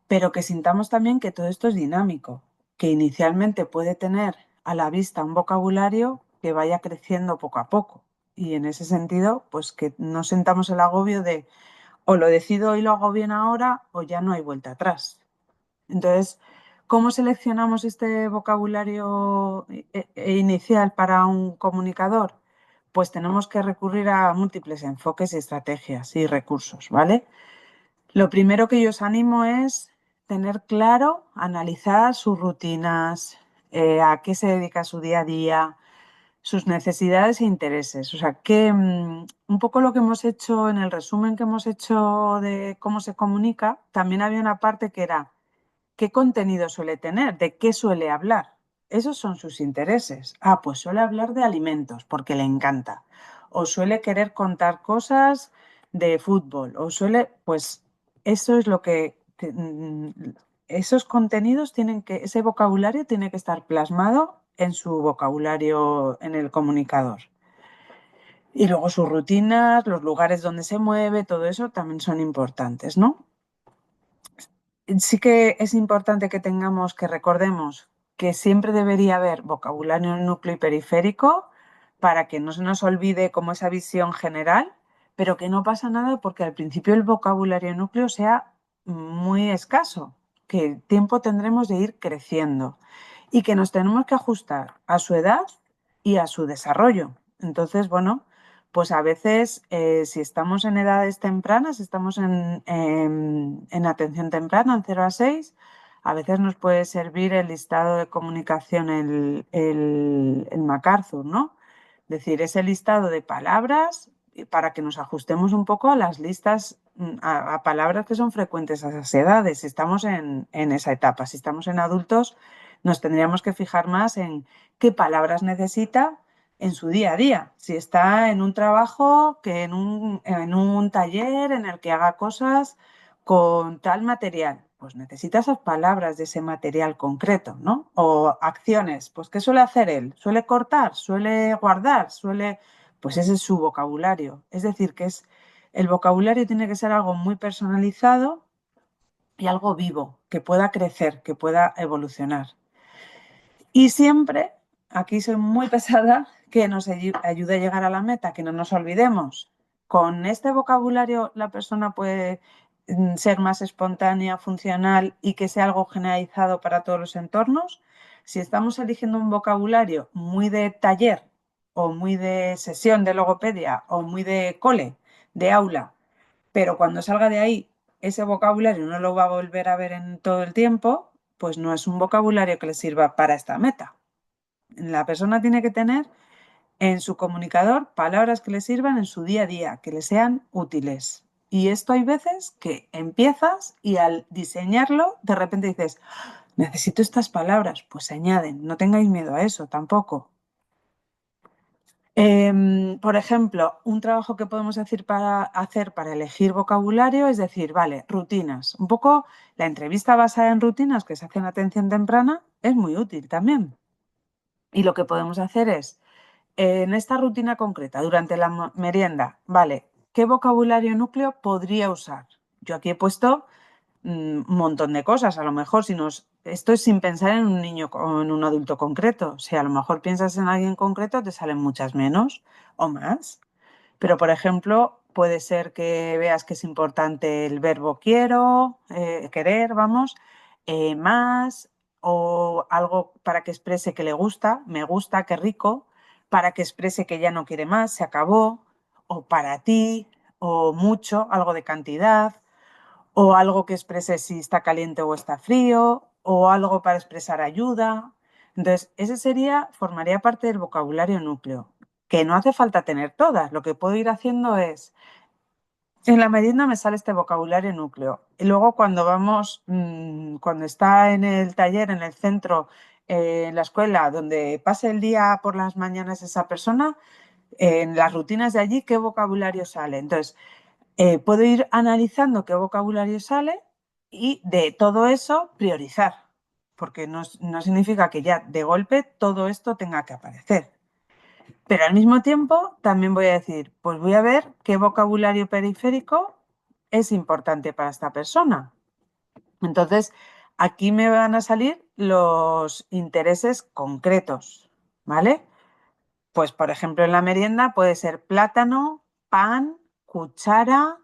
Pero que sintamos también que todo esto es dinámico, que inicialmente puede tener a la vista un vocabulario que vaya creciendo poco a poco. Y en ese sentido, pues que no sentamos el agobio de o lo decido y lo hago bien ahora o ya no hay vuelta atrás. Entonces, ¿cómo seleccionamos este vocabulario inicial para un comunicador? Pues tenemos que recurrir a múltiples enfoques y estrategias y recursos, ¿vale? Lo primero que yo os animo es tener claro, analizar sus rutinas, a qué se dedica su día a día, sus necesidades e intereses. O sea, que un poco lo que hemos hecho en el resumen que hemos hecho de cómo se comunica, también había una parte que era qué contenido suele tener, de qué suele hablar. Esos son sus intereses. Ah, pues suele hablar de alimentos porque le encanta. O suele querer contar cosas de fútbol. O suele, pues eso es lo esos contenidos tienen que, ese vocabulario tiene que estar plasmado en su vocabulario, en el comunicador. Y luego sus rutinas, los lugares donde se mueve, todo eso también son importantes, ¿no? Sí que es importante que tengamos, que recordemos que siempre debería haber vocabulario núcleo y periférico para que no se nos olvide como esa visión general, pero que no pasa nada porque al principio el vocabulario núcleo sea muy escaso, que el tiempo tendremos de ir creciendo y que nos tenemos que ajustar a su edad y a su desarrollo. Entonces, bueno, pues a veces, si estamos en edades tempranas, estamos en atención temprana, en 0 a 6, a veces nos puede servir el listado de comunicación, el MacArthur, ¿no? Es decir, ese listado de palabras para que nos ajustemos un poco a las listas, a palabras que son frecuentes a esas edades. Si estamos en esa etapa, si estamos en adultos, nos tendríamos que fijar más en qué palabras necesita en su día a día. Si está en un trabajo, que en un taller en el que haga cosas con tal material, pues necesita esas palabras de ese material concreto, ¿no? O acciones, pues ¿qué suele hacer él? ¿Suele cortar? ¿Suele guardar? ¿Suele...? Pues ese es su vocabulario. Es decir, el vocabulario tiene que ser algo muy personalizado y algo vivo, que pueda crecer, que pueda evolucionar. Y siempre, aquí soy muy pesada, que nos ayude a llegar a la meta, que no nos olvidemos. Con este vocabulario la persona puede ser más espontánea, funcional y que sea algo generalizado para todos los entornos. Si estamos eligiendo un vocabulario muy de taller o muy de sesión de logopedia o muy de cole, de aula, pero cuando salga de ahí ese vocabulario no lo va a volver a ver en todo el tiempo, pues no es un vocabulario que le sirva para esta meta. La persona tiene que tener en su comunicador palabras que le sirvan en su día a día, que le sean útiles. Y esto hay veces que empiezas y al diseñarlo, de repente dices, necesito estas palabras, pues se añaden, no tengáis miedo a eso tampoco. Por ejemplo, un trabajo que podemos hacer para elegir vocabulario es decir, vale, rutinas. Un poco la entrevista basada en rutinas que se hace en atención temprana es muy útil también. Y lo que podemos hacer es, en esta rutina concreta, durante la merienda, vale, ¿qué vocabulario núcleo podría usar? Yo aquí he puesto un montón de cosas. A lo mejor esto es sin pensar en un niño o en un adulto concreto. Si a lo mejor piensas en alguien concreto, te salen muchas menos o más. Pero, por ejemplo, puede ser que veas que es importante el verbo quiero, querer, vamos, más, o algo para que exprese que le gusta, me gusta, qué rico, para que exprese que ya no quiere más, se acabó, o para ti, o mucho, algo de cantidad, o algo que exprese si está caliente o está frío, o algo para expresar ayuda. Entonces, formaría parte del vocabulario núcleo, que no hace falta tener todas. Lo que puedo ir haciendo es, en la merienda me sale este vocabulario núcleo. Y luego cuando está en el taller, en el centro, en la escuela, donde pase el día por las mañanas esa persona, en las rutinas de allí, ¿qué vocabulario sale? Entonces, puedo ir analizando qué vocabulario sale y de todo eso priorizar, porque no significa que ya de golpe todo esto tenga que aparecer. Pero al mismo tiempo también voy a decir, pues voy a ver qué vocabulario periférico es importante para esta persona. Entonces, aquí me van a salir los intereses concretos, ¿vale? Pues, por ejemplo, en la merienda puede ser plátano, pan, cuchara,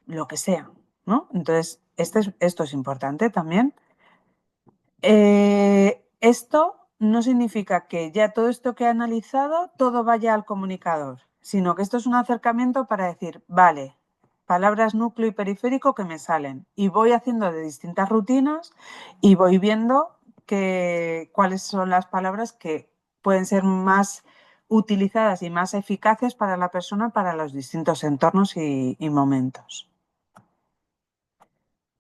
lo que sea, ¿no? Entonces, esto es importante también. Esto no significa que ya todo esto que he analizado, todo vaya al comunicador, sino que esto es un acercamiento para decir, vale, palabras núcleo y periférico que me salen y voy haciendo de distintas rutinas y voy viendo cuáles son las palabras que pueden ser más utilizadas y más eficaces para la persona para los distintos entornos y momentos.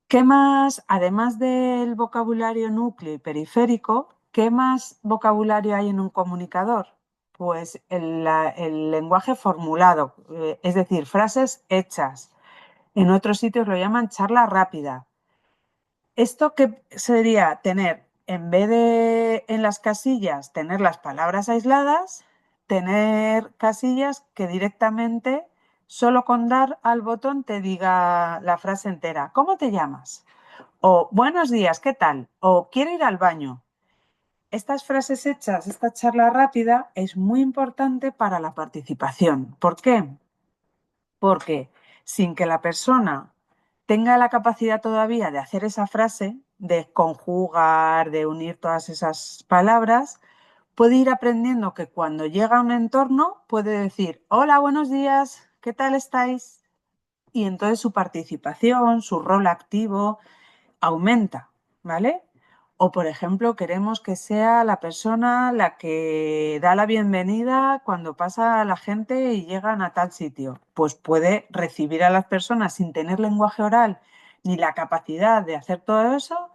¿Qué más, además del vocabulario núcleo y periférico, qué más vocabulario hay en un comunicador? Pues el lenguaje formulado, es decir, frases hechas. En otros sitios lo llaman charla rápida. ¿Esto qué sería? Tener, en vez de en las casillas, tener las palabras aisladas, tener casillas que directamente, solo con dar al botón, te diga la frase entera. ¿Cómo te llamas? O buenos días, ¿qué tal? O quiero ir al baño. Estas frases hechas, esta charla rápida, es muy importante para la participación. ¿Por qué? Porque sin que la persona tenga la capacidad todavía de hacer esa frase, de conjugar, de unir todas esas palabras, puede ir aprendiendo que cuando llega a un entorno puede decir, hola, buenos días, ¿qué tal estáis? Y entonces su participación, su rol activo, aumenta, ¿vale? O, por ejemplo, queremos que sea la persona la que da la bienvenida cuando pasa la gente y llegan a tal sitio. Pues puede recibir a las personas sin tener lenguaje oral ni la capacidad de hacer todo eso.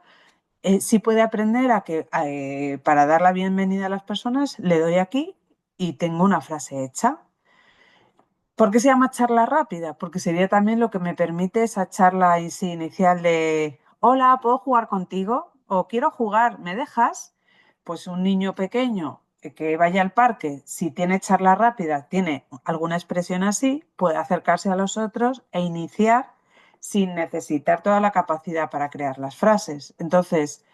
Sí puede aprender a que para dar la bienvenida a las personas le doy aquí y tengo una frase hecha. ¿Por qué se llama charla rápida? Porque sería también lo que me permite esa charla en sí inicial de, hola, ¿puedo jugar contigo? O quiero jugar, ¿me dejas? Pues un niño pequeño que vaya al parque, si tiene charla rápida, tiene alguna expresión así, puede acercarse a los otros e iniciar sin necesitar toda la capacidad para crear las frases. Entonces,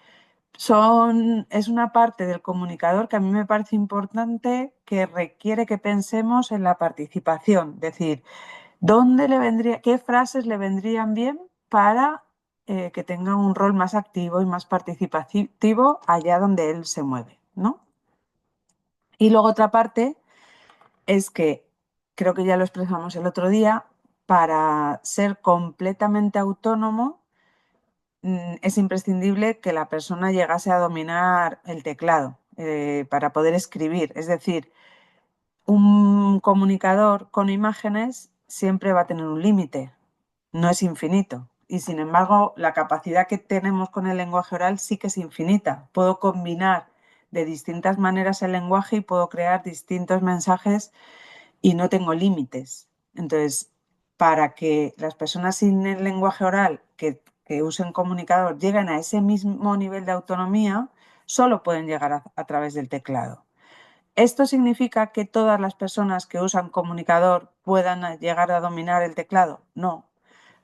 es una parte del comunicador que a mí me parece importante, que requiere que pensemos en la participación, es decir, qué frases le vendrían bien para que tenga un rol más activo y más participativo allá donde él se mueve, ¿no? Y luego otra parte es que, creo que ya lo expresamos el otro día, para ser completamente autónomo es imprescindible que la persona llegase a dominar el teclado para poder escribir. Es decir, un comunicador con imágenes siempre va a tener un límite, no es infinito. Y sin embargo, la capacidad que tenemos con el lenguaje oral sí que es infinita. Puedo combinar de distintas maneras el lenguaje y puedo crear distintos mensajes y no tengo límites. Entonces, para que las personas sin el lenguaje oral que usen comunicador lleguen a ese mismo nivel de autonomía, solo pueden llegar a través del teclado. ¿Esto significa que todas las personas que usan comunicador puedan llegar a dominar el teclado? No,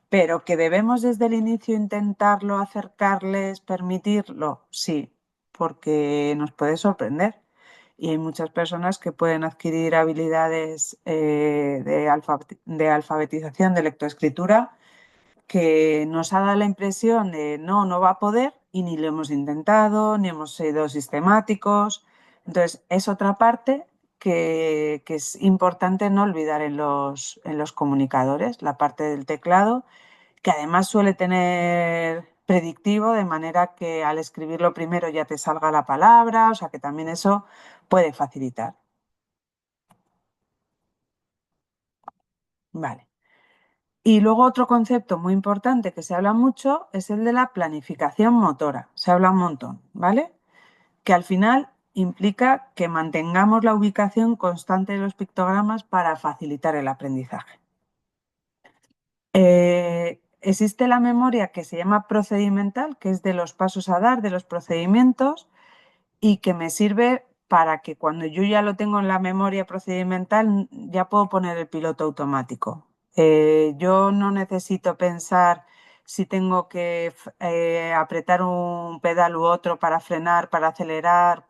pero que debemos desde el inicio intentarlo, acercarles, permitirlo, sí, porque nos puede sorprender. Y hay muchas personas que pueden adquirir habilidades de alfabetización, de lectoescritura, que nos ha dado la impresión de no va a poder y ni lo hemos intentado, ni hemos sido sistemáticos. Entonces, es otra parte que es importante no olvidar en los comunicadores, la parte del teclado, que además suele tener predictivo, de manera que al escribirlo primero ya te salga la palabra, o sea que también eso puede facilitar. Vale. Y luego otro concepto muy importante que se habla mucho es el de la planificación motora. Se habla un montón, ¿vale? Que al final implica que mantengamos la ubicación constante de los pictogramas para facilitar el aprendizaje. Existe la memoria que se llama procedimental, que es de los pasos a dar, de los procedimientos, y que me sirve para que cuando yo ya lo tengo en la memoria procedimental, ya puedo poner el piloto automático. Yo no necesito pensar si tengo que apretar un pedal u otro para frenar, para acelerar,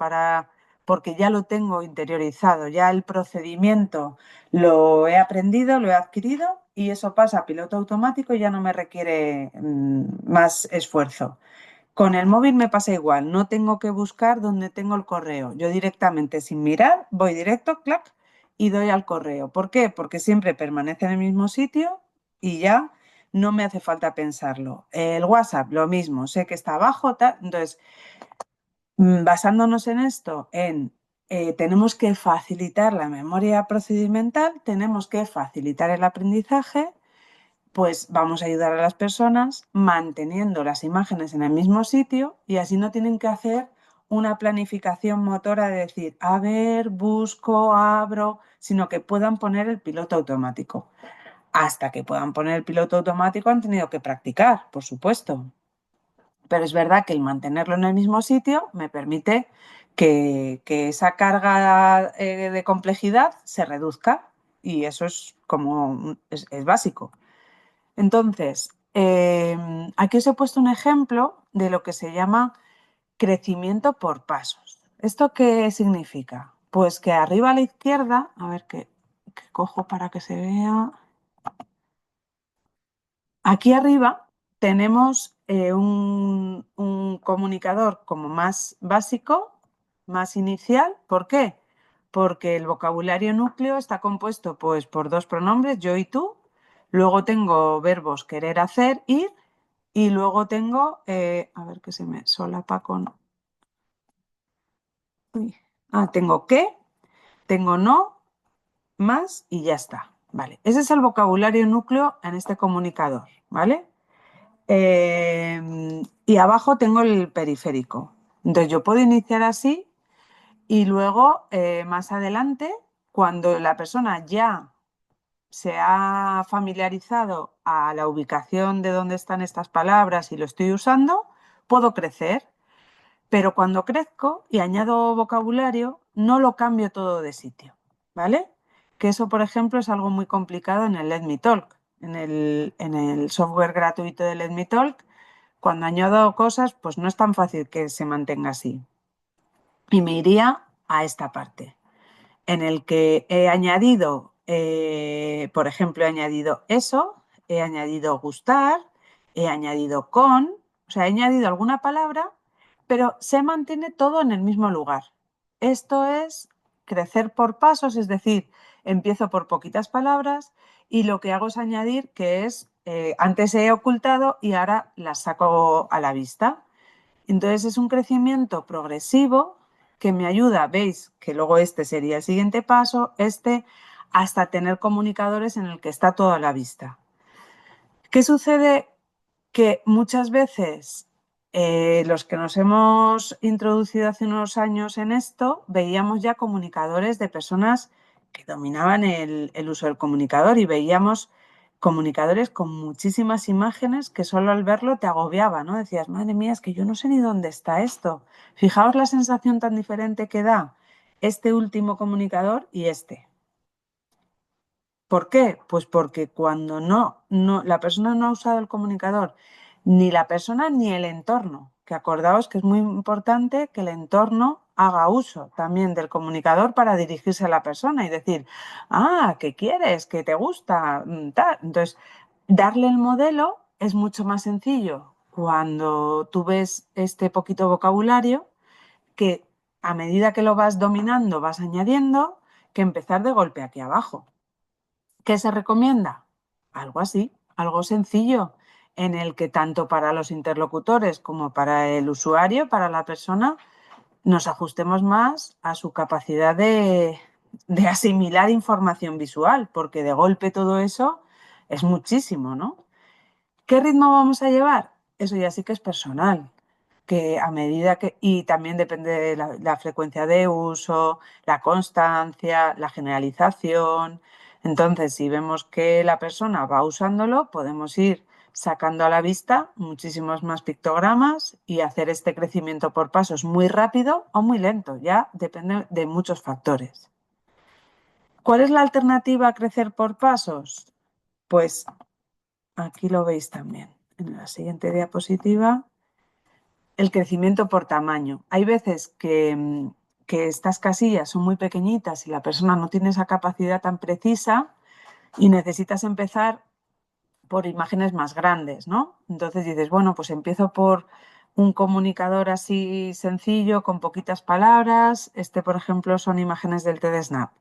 porque ya lo tengo interiorizado, ya el procedimiento lo he aprendido, lo he adquirido y eso pasa a piloto automático y ya no me requiere más esfuerzo. Con el móvil me pasa igual, no tengo que buscar dónde tengo el correo. Yo directamente, sin mirar, voy directo, clac, y doy al correo. ¿Por qué? Porque siempre permanece en el mismo sitio y ya no me hace falta pensarlo. El WhatsApp, lo mismo, sé que está abajo, tal. Entonces, basándonos en esto, en tenemos que facilitar la memoria procedimental, tenemos que facilitar el aprendizaje, pues vamos a ayudar a las personas manteniendo las imágenes en el mismo sitio y así no tienen que hacer una planificación motora de decir, a ver, busco, abro, sino que puedan poner el piloto automático. Hasta que puedan poner el piloto automático han tenido que practicar, por supuesto. Pero es verdad que el mantenerlo en el mismo sitio me permite que esa carga de complejidad se reduzca y eso es como es básico. Entonces, aquí os he puesto un ejemplo de lo que se llama crecimiento por pasos. ¿Esto qué significa? Pues que arriba a la izquierda, a ver que cojo para que se vea. Aquí arriba tenemos un comunicador como más básico, más inicial. ¿Por qué? Porque el vocabulario núcleo está compuesto pues, por dos pronombres, yo y tú. Luego tengo verbos querer, hacer, ir. Y luego tengo, a ver que se me solapa con... Uy. Tengo que, tengo no, más y ya está. Vale, ese es el vocabulario núcleo en este comunicador, ¿vale? Y abajo tengo el periférico. Entonces yo puedo iniciar así y luego más adelante, cuando la persona ya se ha familiarizado a la ubicación de dónde están estas palabras y lo estoy usando, puedo crecer. Pero cuando crezco y añado vocabulario, no lo cambio todo de sitio, ¿vale? Que eso, por ejemplo, es algo muy complicado en el Let Me Talk. En el software gratuito de Let Me Talk, cuando añado cosas, pues no es tan fácil que se mantenga así. Y me iría a esta parte en el que he añadido, por ejemplo, he añadido eso, he añadido gustar, he añadido con, o sea, he añadido alguna palabra, pero se mantiene todo en el mismo lugar. Esto es crecer por pasos, es decir, empiezo por poquitas palabras y lo que hago es añadir que es, antes he ocultado y ahora las saco a la vista. Entonces es un crecimiento progresivo que me ayuda, veis que luego este sería el siguiente paso, hasta tener comunicadores en el que está todo a la vista. ¿Qué sucede? Que muchas veces los que nos hemos introducido hace unos años en esto, veíamos ya comunicadores de personas que dominaban el uso del comunicador y veíamos comunicadores con muchísimas imágenes que solo al verlo te agobiaba, ¿no? Decías, madre mía, es que yo no sé ni dónde está esto. Fijaos la sensación tan diferente que da este último comunicador y este. ¿Por qué? Pues porque cuando la persona no ha usado el comunicador, ni la persona ni el entorno, que acordaos que es muy importante que el entorno haga uso también del comunicador para dirigirse a la persona y decir, ¿qué quieres? ¿Qué te gusta? Tal. Entonces, darle el modelo es mucho más sencillo cuando tú ves este poquito vocabulario que a medida que lo vas dominando vas añadiendo que empezar de golpe aquí abajo. ¿Qué se recomienda? Algo así, algo sencillo, en el que tanto para los interlocutores como para el usuario, para la persona, nos ajustemos más a su capacidad de asimilar información visual, porque de golpe todo eso es muchísimo, ¿no? ¿Qué ritmo vamos a llevar? Eso ya sí que es personal, que a medida que, y también depende de la frecuencia de uso, la constancia, la generalización. Entonces, si vemos que la persona va usándolo, podemos ir sacando a la vista muchísimos más pictogramas y hacer este crecimiento por pasos muy rápido o muy lento, ya depende de muchos factores. ¿Cuál es la alternativa a crecer por pasos? Pues aquí lo veis también. En la siguiente diapositiva, el crecimiento por tamaño. Hay veces que estas casillas son muy pequeñitas y la persona no tiene esa capacidad tan precisa y necesitas empezar por imágenes más grandes, ¿no? Entonces dices, bueno, pues empiezo por un comunicador así sencillo, con poquitas palabras. Este, por ejemplo, son imágenes del TED Snap.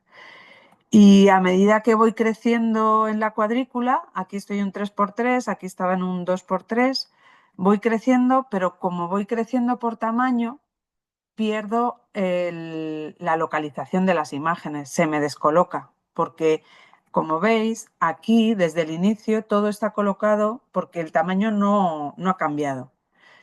Y a medida que voy creciendo en la cuadrícula, aquí estoy en un 3x3, aquí estaba en un 2x3, voy creciendo, pero como voy creciendo por tamaño, pierdo la localización de las imágenes, se me descoloca, porque como veis, aquí desde el inicio todo está colocado porque el tamaño no ha cambiado.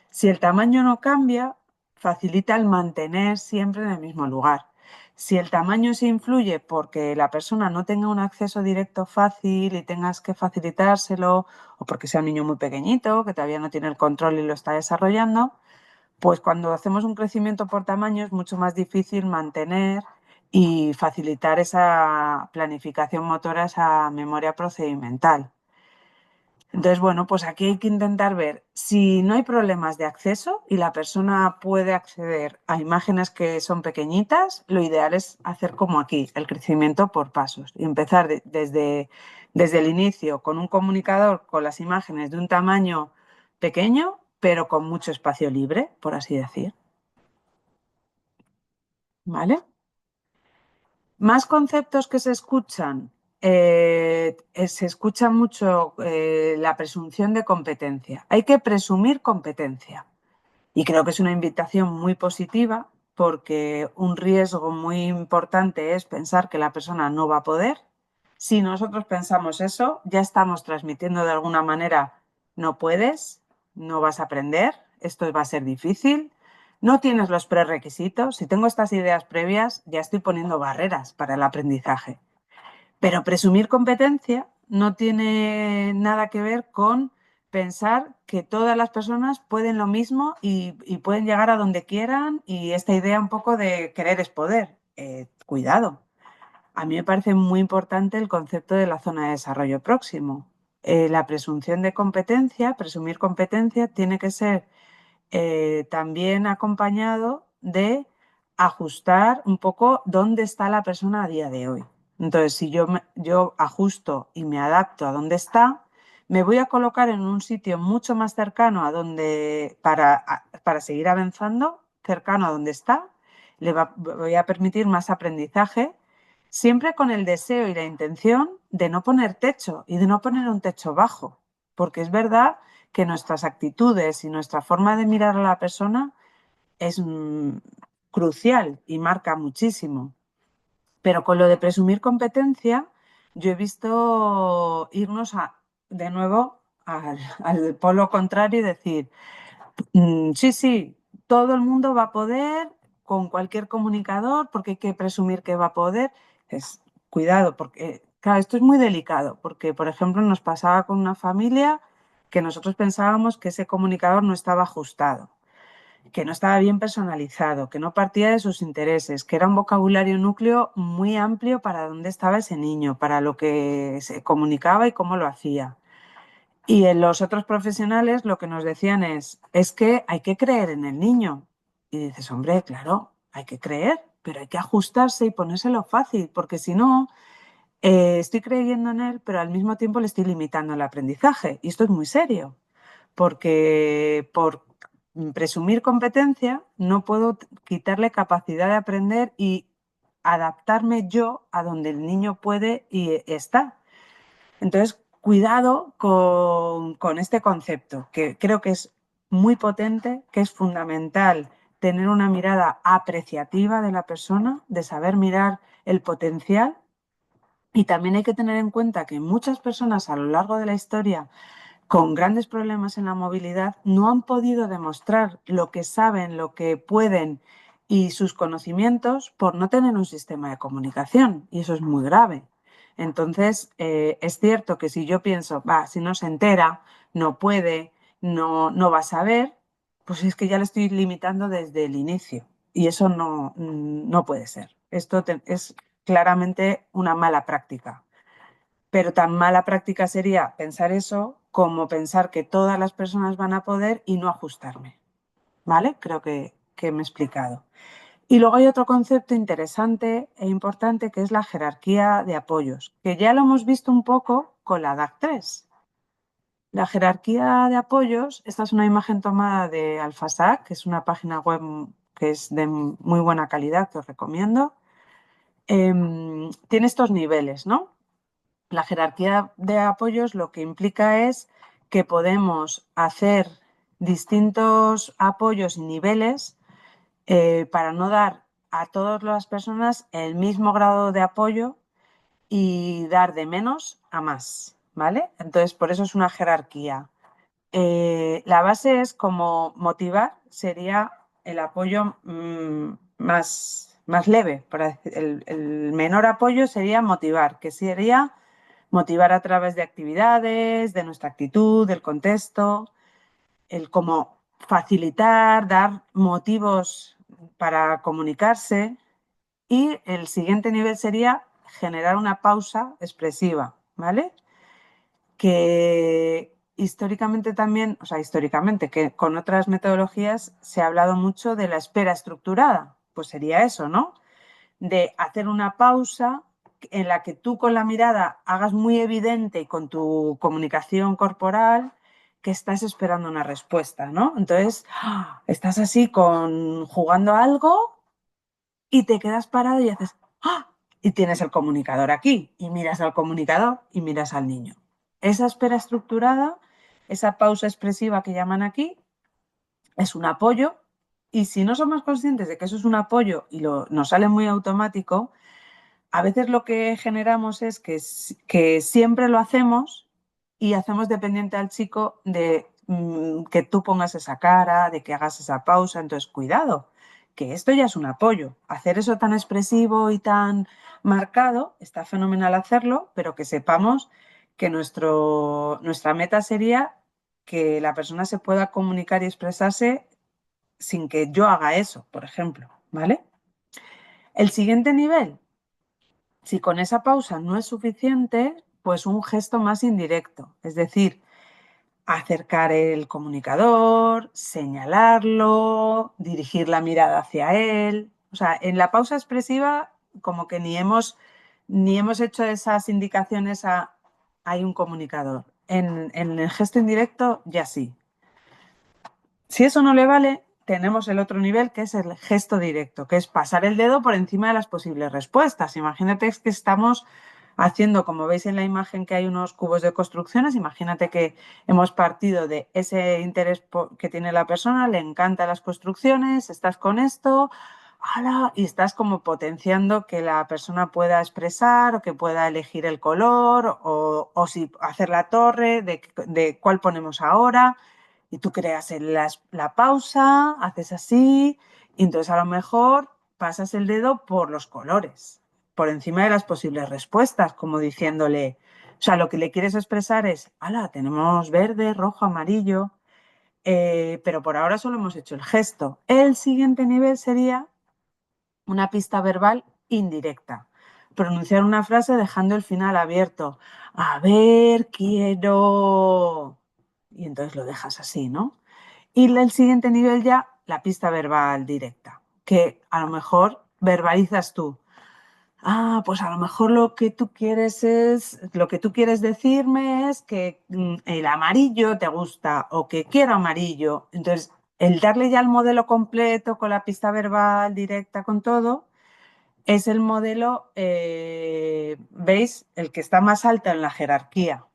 Si el tamaño no cambia, facilita el mantener siempre en el mismo lugar. Si el tamaño se influye porque la persona no tenga un acceso directo fácil y tengas que facilitárselo, o porque sea un niño muy pequeñito, que todavía no tiene el control y lo está desarrollando, pues cuando hacemos un crecimiento por tamaño es mucho más difícil mantener y facilitar esa planificación motora, esa memoria procedimental. Entonces, bueno, pues aquí hay que intentar ver si no hay problemas de acceso y la persona puede acceder a imágenes que son pequeñitas, lo ideal es hacer como aquí, el crecimiento por pasos y empezar desde el inicio con un comunicador con las imágenes de un tamaño pequeño, pero con mucho espacio libre, por así decir. ¿Vale? Más conceptos que se escuchan. Se escucha mucho la presunción de competencia. Hay que presumir competencia. Y creo que es una invitación muy positiva porque un riesgo muy importante es pensar que la persona no va a poder. Si nosotros pensamos eso, ya estamos transmitiendo de alguna manera, no puedes, no vas a aprender, esto va a ser difícil, no tienes los prerequisitos. Si tengo estas ideas previas, ya estoy poniendo barreras para el aprendizaje. Pero presumir competencia no tiene nada que ver con pensar que todas las personas pueden lo mismo y pueden llegar a donde quieran, y esta idea un poco de querer es poder. Cuidado. A mí me parece muy importante el concepto de la zona de desarrollo próximo. La presunción de competencia, presumir competencia, tiene que ser también acompañado de ajustar un poco dónde está la persona a día de hoy. Entonces, si yo ajusto y me adapto a dónde está, me voy a colocar en un sitio mucho más cercano a donde, para seguir avanzando, cercano a donde está, voy a permitir más aprendizaje, siempre con el deseo y la intención de no poner techo y de no poner un techo bajo, porque es verdad que nuestras actitudes y nuestra forma de mirar a la persona es crucial y marca muchísimo. Pero con lo de presumir competencia, yo he visto irnos de nuevo al polo contrario y decir, sí, sí, todo el mundo va a poder con cualquier comunicador porque hay que presumir que va a poder. Cuidado, porque, claro, esto es muy delicado, porque, por ejemplo, nos pasaba con una familia que nosotros pensábamos que ese comunicador no estaba ajustado, que no estaba bien personalizado, que no partía de sus intereses, que era un vocabulario núcleo muy amplio para dónde estaba ese niño, para lo que se comunicaba y cómo lo hacía. Y en los otros profesionales lo que nos decían es que hay que creer en el niño. Y dices, hombre, claro, hay que creer, pero hay que ajustarse y ponérselo fácil, porque si no, estoy creyendo en él, pero al mismo tiempo le estoy limitando el aprendizaje. Y esto es muy serio, porque por presumir competencia no puedo quitarle capacidad de aprender y adaptarme yo a donde el niño puede y está. Entonces, cuidado con este concepto, que creo que es muy potente, que es fundamental tener una mirada apreciativa de la persona, de saber mirar el potencial. Y también hay que tener en cuenta que muchas personas a lo largo de la historia con grandes problemas en la movilidad no han podido demostrar lo que saben, lo que pueden y sus conocimientos por no tener un sistema de comunicación. Y eso es muy grave. Entonces, es cierto que si yo pienso, va, si no se entera, no puede, no va a saber, pues es que ya le estoy limitando desde el inicio. Y eso no puede ser. Esto es claramente una mala práctica. Pero tan mala práctica sería pensar eso como pensar que todas las personas van a poder y no ajustarme. ¿Vale? Creo que me he explicado. Y luego hay otro concepto interesante e importante que es la jerarquía de apoyos, que ya lo hemos visto un poco con la DAC3. La jerarquía de apoyos, esta es una imagen tomada de Alphasac, que es una página web que es de muy buena calidad, que os recomiendo. Tiene estos niveles, ¿no? La jerarquía de apoyos lo que implica es que podemos hacer distintos apoyos y niveles para no dar a todas las personas el mismo grado de apoyo y dar de menos a más, ¿vale? Entonces, por eso es una jerarquía. La base es como motivar, sería el apoyo más leve. El menor apoyo sería motivar, que sería motivar a través de actividades, de nuestra actitud, del contexto, el como facilitar, dar motivos para comunicarse. Y el siguiente nivel sería generar una pausa expresiva, ¿vale? Que históricamente también, o sea, históricamente, que con otras metodologías se ha hablado mucho de la espera estructurada. Pues sería eso, ¿no? De hacer una pausa en la que tú con la mirada hagas muy evidente y con tu comunicación corporal que estás esperando una respuesta, ¿no? Entonces, estás así jugando a algo y te quedas parado y haces ¡ah! Y tienes el comunicador aquí y miras al comunicador y miras al niño. Esa espera estructurada, esa pausa expresiva que llaman aquí, es un apoyo y si no somos conscientes de que eso es un apoyo y nos sale muy automático, a veces lo que generamos es que siempre lo hacemos y hacemos dependiente al chico de que tú pongas esa cara, de que hagas esa pausa. Entonces, cuidado, que esto ya es un apoyo. Hacer eso tan expresivo y tan marcado, está fenomenal hacerlo, pero que sepamos que nuestra meta sería que la persona se pueda comunicar y expresarse sin que yo haga eso, por ejemplo, ¿vale? El siguiente nivel, si con esa pausa no es suficiente, pues un gesto más indirecto, es decir, acercar el comunicador, señalarlo, dirigir la mirada hacia él. O sea, en la pausa expresiva como que ni hemos hecho esas indicaciones a hay un comunicador. En el gesto indirecto ya sí. Si eso no le vale, tenemos el otro nivel que es el gesto directo, que es pasar el dedo por encima de las posibles respuestas. Imagínate que estamos haciendo, como veis en la imagen que hay unos cubos de construcciones, imagínate que hemos partido de ese interés que tiene la persona, le encantan las construcciones, estás con esto, ¡hala! Y estás como potenciando que la persona pueda expresar o que pueda elegir el color o si hacer la torre, de cuál ponemos ahora y tú creas la pausa, haces así, y entonces a lo mejor pasas el dedo por los colores, por encima de las posibles respuestas, como diciéndole, o sea, lo que le quieres expresar es, ala, tenemos verde, rojo, amarillo, pero por ahora solo hemos hecho el gesto. El siguiente nivel sería una pista verbal indirecta. Pronunciar una frase dejando el final abierto. A ver, quiero. Y entonces lo dejas así, ¿no? Y el siguiente nivel ya, la pista verbal directa, que a lo mejor verbalizas tú. Pues a lo mejor lo que tú quieres decirme es que el amarillo te gusta o que quiero amarillo. Entonces, el darle ya el modelo completo con la pista verbal directa, con todo, es el modelo, ¿veis? El que está más alto en la jerarquía.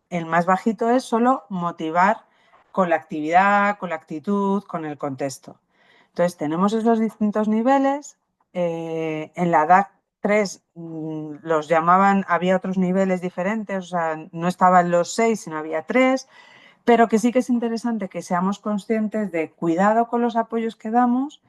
El más bajito es solo motivar con la actividad, con la actitud, con el contexto. Entonces, tenemos esos distintos niveles. En la DAC 3 los llamaban, había otros niveles diferentes, o sea, no estaban los 6, sino había 3, pero que sí que es interesante que seamos conscientes de cuidado con los apoyos que damos,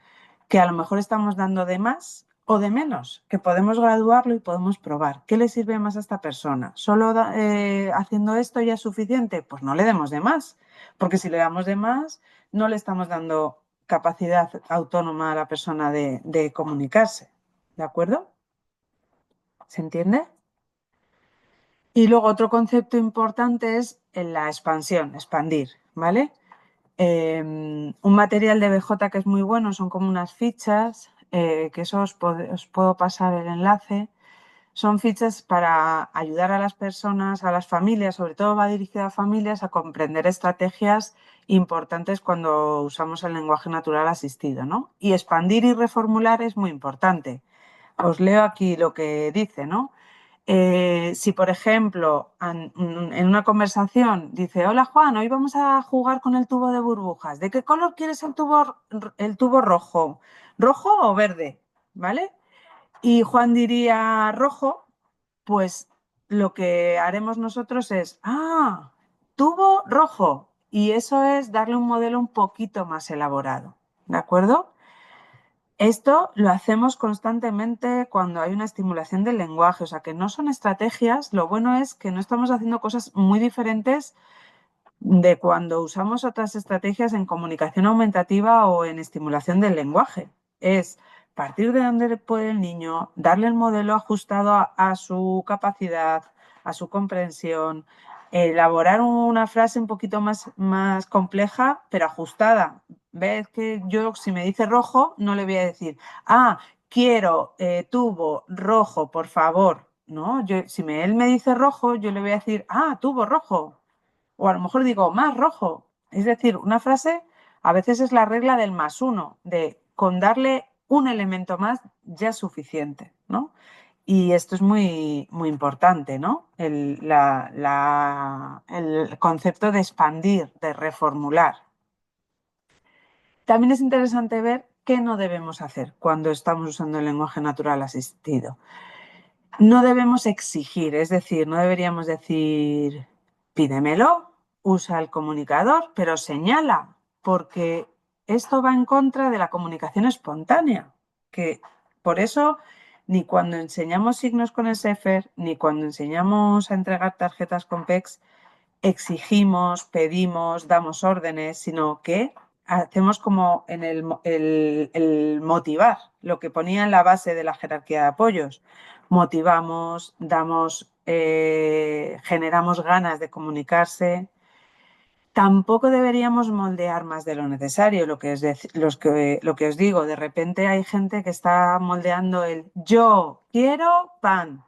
que a lo mejor estamos dando de más o de menos, que podemos graduarlo y podemos probar. ¿Qué le sirve más a esta persona? ¿Solo haciendo esto ya es suficiente? Pues no le demos de más, porque si le damos de más, no le estamos dando capacidad autónoma a la persona de comunicarse. ¿De acuerdo? ¿Se entiende? Y luego otro concepto importante es en la expansión, expandir, ¿vale? Un material de BJ que es muy bueno, son como unas fichas, que eso os puedo pasar el enlace. Son fichas para ayudar a las personas, a las familias, sobre todo va dirigido a familias, a comprender estrategias importantes cuando usamos el lenguaje natural asistido, ¿no? Y expandir y reformular es muy importante. Os leo aquí lo que dice, ¿no? Si, por ejemplo, en una conversación dice, hola Juan, hoy vamos a jugar con el tubo de burbujas. ¿De qué color quieres el tubo rojo? ¿rojo o verde? ¿Vale? Y Juan diría rojo, pues lo que haremos nosotros es, tubo rojo. Y eso es darle un modelo un poquito más elaborado. ¿De acuerdo? Esto lo hacemos constantemente cuando hay una estimulación del lenguaje, o sea que no son estrategias, lo bueno es que no estamos haciendo cosas muy diferentes de cuando usamos otras estrategias en comunicación aumentativa o en estimulación del lenguaje. Es partir de donde puede el niño, darle el modelo ajustado a su capacidad, a su comprensión, elaborar una frase un poquito más compleja, pero ajustada. Ves que yo, si me dice rojo, no le voy a decir, quiero tubo rojo, por favor. No, si él me dice rojo, yo le voy a decir, tubo rojo. O a lo mejor digo más rojo. Es decir, una frase a veces es la regla del más uno, de con darle un elemento más ya es suficiente, ¿no? Y esto es muy, muy importante, ¿no? El concepto de expandir, de reformular. También es interesante ver qué no debemos hacer cuando estamos usando el lenguaje natural asistido. No debemos exigir, es decir, no deberíamos decir, pídemelo, usa el comunicador, pero señala, porque esto va en contra de la comunicación espontánea, que por eso ni cuando enseñamos signos con el SEFER, ni cuando enseñamos a entregar tarjetas con PEX, exigimos, pedimos, damos órdenes, sino que hacemos como en el motivar, lo que ponía en la base de la jerarquía de apoyos. Motivamos, damos, generamos ganas de comunicarse. Tampoco deberíamos moldear más de lo necesario, lo que os digo. De repente hay gente que está moldeando el yo quiero pan.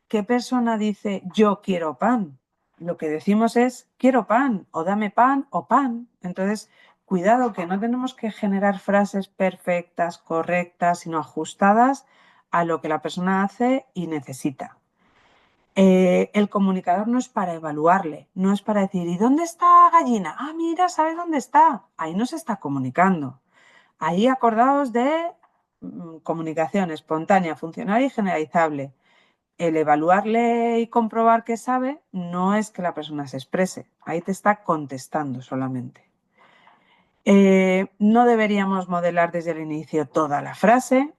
¿Qué persona dice yo quiero pan? Lo que decimos es quiero pan o dame pan o pan. Entonces, cuidado que no tenemos que generar frases perfectas, correctas, sino ajustadas a lo que la persona hace y necesita. El comunicador no es para evaluarle, no es para decir, ¿y dónde está gallina? Mira, ¿sabe dónde está? Ahí no se está comunicando. Ahí acordaos de comunicación espontánea, funcional y generalizable. El evaluarle y comprobar que sabe no es que la persona se exprese, ahí te está contestando solamente. No deberíamos modelar desde el inicio toda la frase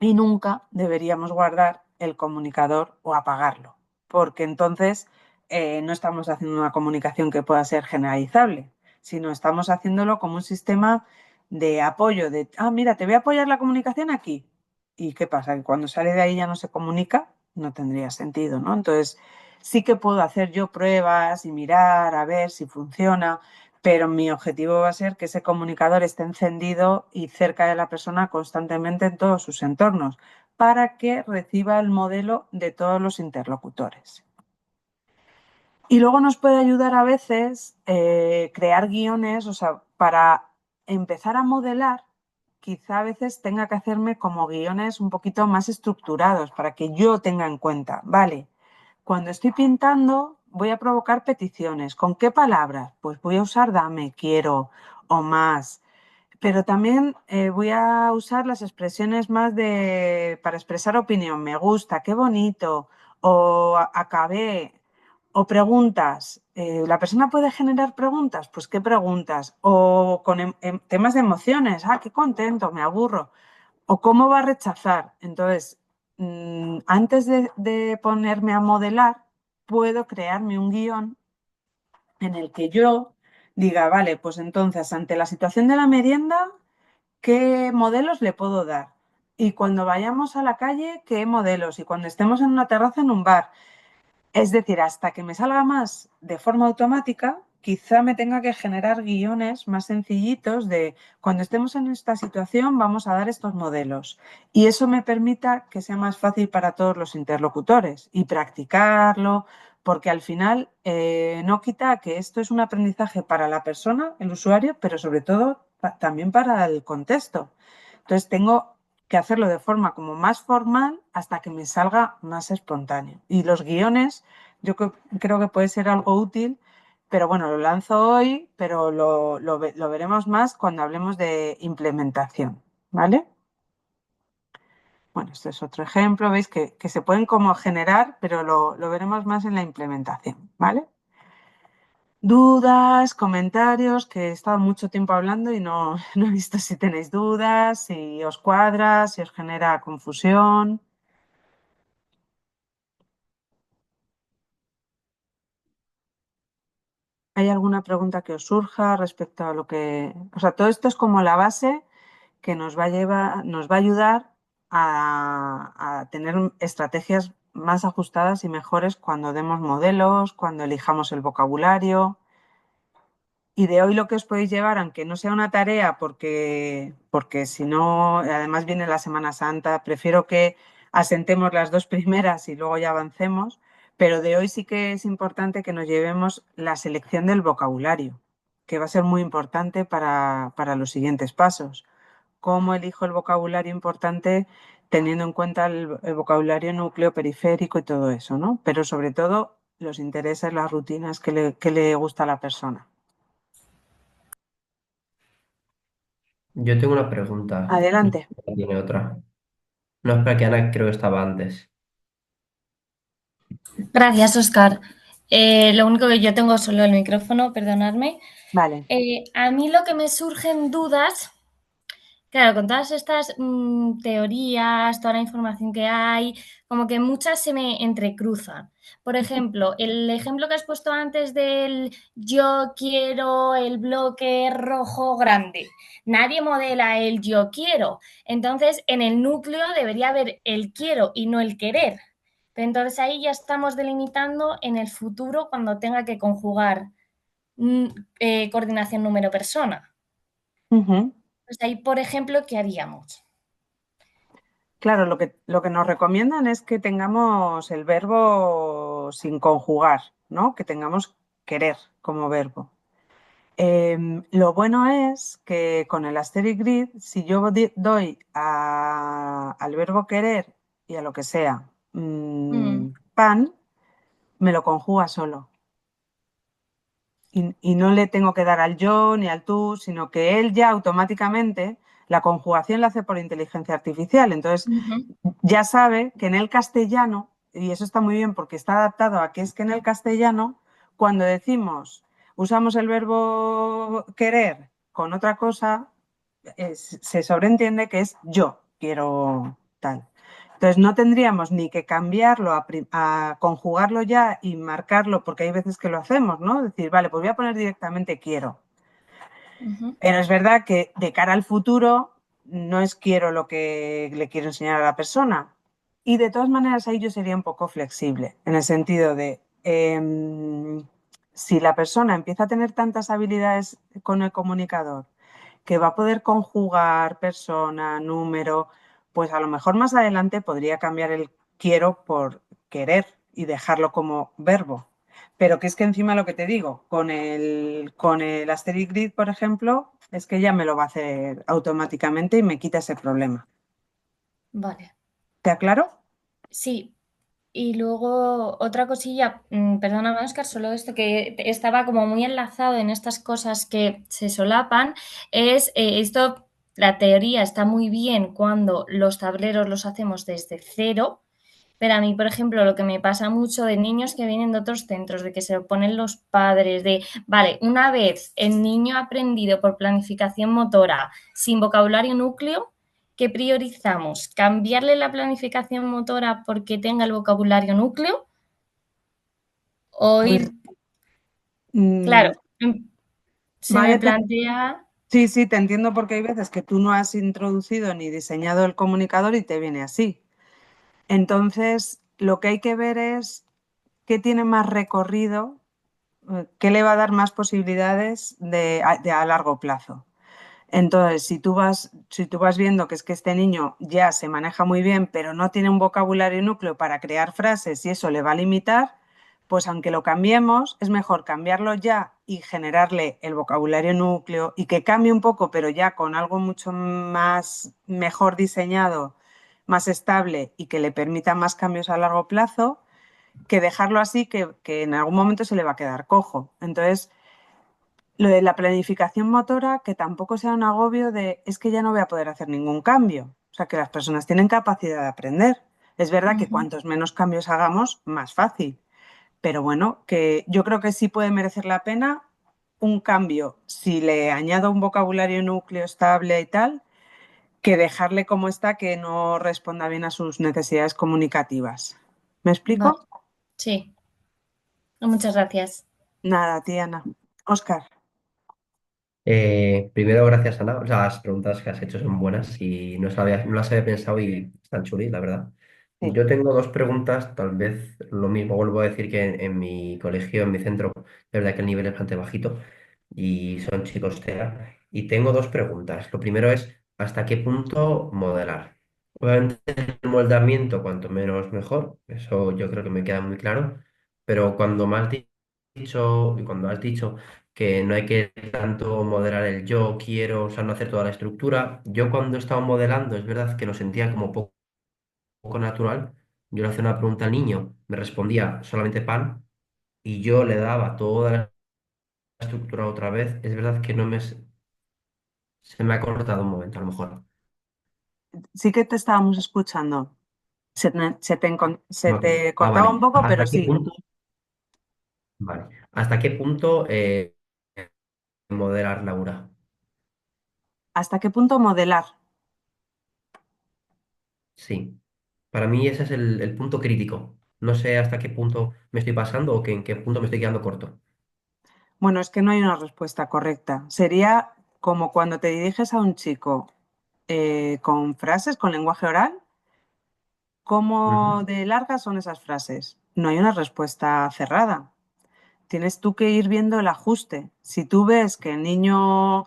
y nunca deberíamos guardar el comunicador o apagarlo, porque entonces no estamos haciendo una comunicación que pueda ser generalizable, sino estamos haciéndolo como un sistema de apoyo, de, mira, te voy a apoyar la comunicación aquí. ¿Y qué pasa? Que cuando sale de ahí ya no se comunica, no tendría sentido, ¿no? Entonces, sí que puedo hacer yo pruebas y mirar a ver si funciona, pero mi objetivo va a ser que ese comunicador esté encendido y cerca de la persona constantemente en todos sus entornos, para que reciba el modelo de todos los interlocutores. Y luego nos puede ayudar a veces crear guiones, o sea, para empezar a modelar, quizá a veces tenga que hacerme como guiones un poquito más estructurados para que yo tenga en cuenta, vale, cuando estoy pintando voy a provocar peticiones. ¿Con qué palabras? Pues voy a usar dame, quiero o más. Pero también voy a usar las expresiones más para expresar opinión. Me gusta, qué bonito, o acabé, o preguntas. ¿La persona puede generar preguntas? Pues qué preguntas. O con temas de emociones. Qué contento, me aburro. O cómo va a rechazar. Entonces, antes de ponerme a modelar, puedo crearme un guión en el que yo diga, vale, pues entonces, ante la situación de la merienda, ¿qué modelos le puedo dar? Y cuando vayamos a la calle, ¿qué modelos? Y cuando estemos en una terraza, en un bar. Es decir, hasta que me salga más de forma automática, quizá me tenga que generar guiones más sencillitos de cuando estemos en esta situación vamos a dar estos modelos. Y eso me permita que sea más fácil para todos los interlocutores y practicarlo, porque al final no quita que esto es un aprendizaje para la persona, el usuario, pero sobre todo también para el contexto. Entonces tengo que hacerlo de forma como más formal hasta que me salga más espontáneo. Y los guiones yo creo que puede ser algo útil, pero bueno, lo lanzo hoy, pero lo veremos más cuando hablemos de implementación, ¿vale? ¿vale? Bueno, este es otro ejemplo, veis que se pueden como generar, pero lo veremos más en la implementación, ¿vale? Dudas, comentarios, que he estado mucho tiempo hablando y no, no he visto si tenéis dudas, si os cuadra, si os genera confusión. ¿Hay alguna pregunta que os surja respecto a lo que... O sea, todo esto es como la base que nos va a llevar, nos va a ayudar a tener estrategias más ajustadas y mejores cuando demos modelos, cuando elijamos el vocabulario. Y de hoy lo que os podéis llevar, aunque no sea una tarea, porque si no, además viene la Semana Santa, prefiero que asentemos las dos primeras y luego ya avancemos, pero de hoy sí que es importante que nos llevemos la selección del vocabulario, que va a ser muy importante para los siguientes pasos. ¿Cómo elijo el vocabulario importante teniendo en cuenta el vocabulario núcleo, periférico y todo eso, ¿no? Pero sobre todo los intereses, las rutinas que le gusta a la persona. Yo tengo una pregunta y Adelante. tiene otra. No, espera, que Ana creo que estaba antes. Gracias, Oscar. Lo único que yo tengo solo el micrófono, perdonadme. Vale. A mí lo que me surgen dudas, claro, con todas estas teorías, toda la información que hay, como que muchas se me entrecruzan. Por ejemplo, el ejemplo que has puesto antes del yo quiero el bloque rojo grande. Nadie modela el yo quiero. Entonces, en el núcleo debería haber el quiero y no el querer. Pero entonces ahí ya estamos delimitando en el futuro cuando tenga que conjugar coordinación número-persona. Ujú. Pues ahí, por ejemplo, ¿qué haríamos? Claro, lo que nos recomiendan es que tengamos el verbo sin conjugar, ¿no? Que tengamos querer como verbo. Lo bueno es que con el Asterix Grid, si yo doy al verbo querer y a lo que sea Mm, pan, me lo conjuga solo. Y no le tengo que dar al yo ni al tú, sino que él ya automáticamente, la conjugación la hace por inteligencia artificial. Entonces, ujú, ya sabe que en el castellano, y eso está muy bien porque está adaptado a que es que en el castellano, cuando decimos, usamos el verbo querer con otra cosa, se sobreentiende que es yo quiero tal. Entonces no tendríamos ni que cambiarlo a conjugarlo ya y marcarlo, porque hay veces que lo hacemos, ¿no? Decir, vale, pues voy a poner directamente quiero. ujú, Pero es verdad que de cara al futuro no es quiero lo que le quiero enseñar a la persona. Y de todas maneras ahí yo sería un poco flexible, en el sentido de, si la persona empieza a tener tantas habilidades con el comunicador, que va a poder conjugar persona, número, pues a lo mejor más adelante podría cambiar el quiero por querer y dejarlo como verbo. Pero que es que encima lo que te digo, con el Asterix Grid, por ejemplo, es que ya me lo va a hacer automáticamente y me quita ese problema. vale. ¿Te aclaro? Sí, y luego otra cosilla, perdóname, Oscar, solo esto que estaba como muy enlazado en estas cosas que se solapan, es esto, la teoría está muy bien cuando los tableros los hacemos desde cero, pero a mí, por ejemplo, lo que me pasa mucho de niños que vienen de otros centros, de que se lo ponen los padres, de, vale, una vez el niño ha aprendido por planificación motora sin vocabulario núcleo, ¿qué priorizamos? ¿Cambiarle la planificación motora porque tenga el vocabulario núcleo? ¿O ir, Pues mm, claro, se me vale, plantea... sí, sí, te entiendo porque hay veces que tú no has introducido ni diseñado el comunicador y te viene así. Entonces, lo que hay que ver es qué tiene más recorrido, qué le va a dar más posibilidades de a largo plazo. Entonces, si tú vas viendo que es que este niño ya se maneja muy bien, pero no tiene un vocabulario núcleo para crear frases y eso le va a limitar, pues aunque lo cambiemos, es mejor cambiarlo ya y generarle el vocabulario núcleo y que cambie un poco, pero ya con algo mucho más mejor diseñado, más estable y que le permita más cambios a largo plazo, que dejarlo así que en algún momento se le va a quedar cojo. Entonces, Lo de la planificación motora, que tampoco sea un agobio de es que ya no voy a poder hacer ningún cambio. O sea, que las personas tienen capacidad de aprender. Es verdad que Ujú. cuantos menos cambios hagamos, más fácil. Pero bueno, que yo creo que sí puede merecer la pena un cambio si le añado un vocabulario núcleo estable y tal, que dejarle como está, que no responda bien a sus necesidades comunicativas. ¿Me Vale, explico? sí, muchas gracias. Nada, Tiana. Oscar. Primero, gracias, Ana. Las preguntas que has hecho son buenas y no las había pensado y están chulis, la verdad. Sí. Yo tengo dos preguntas, tal vez lo mismo vuelvo a decir que en mi colegio, en mi centro, es verdad que el nivel es bastante bajito y son chicos TEA. Y tengo dos preguntas. Lo primero es, ¿hasta qué punto modelar? Obviamente el moldamiento, cuanto menos mejor, eso yo creo que me queda muy claro, pero cuando has dicho que no hay que tanto modelar el yo quiero, o sea, no hacer toda la estructura. Yo cuando estaba modelando, es verdad que lo sentía como poco natural. Yo le hacía una pregunta al niño, me respondía solamente pan y yo le daba toda la estructura otra vez. Es verdad que no me, se me ha cortado un momento, a lo mejor. Sí que te estábamos escuchando. Se te cortaba un Vale. poco, pero ¿Hasta qué sí. punto? Vale. ¿Hasta qué punto modelar, Laura? ¿Hasta qué punto modelar? Sí. Para mí ese es el punto crítico. No sé hasta qué punto me estoy pasando o que en qué punto me estoy quedando corto. Bueno, es que no hay una respuesta correcta. Sería como cuando te diriges a un chico con frases, con lenguaje oral, ¿cómo Ujú. de largas son esas frases? No hay una respuesta cerrada. Tienes tú que ir viendo el ajuste. Si tú ves que el niño,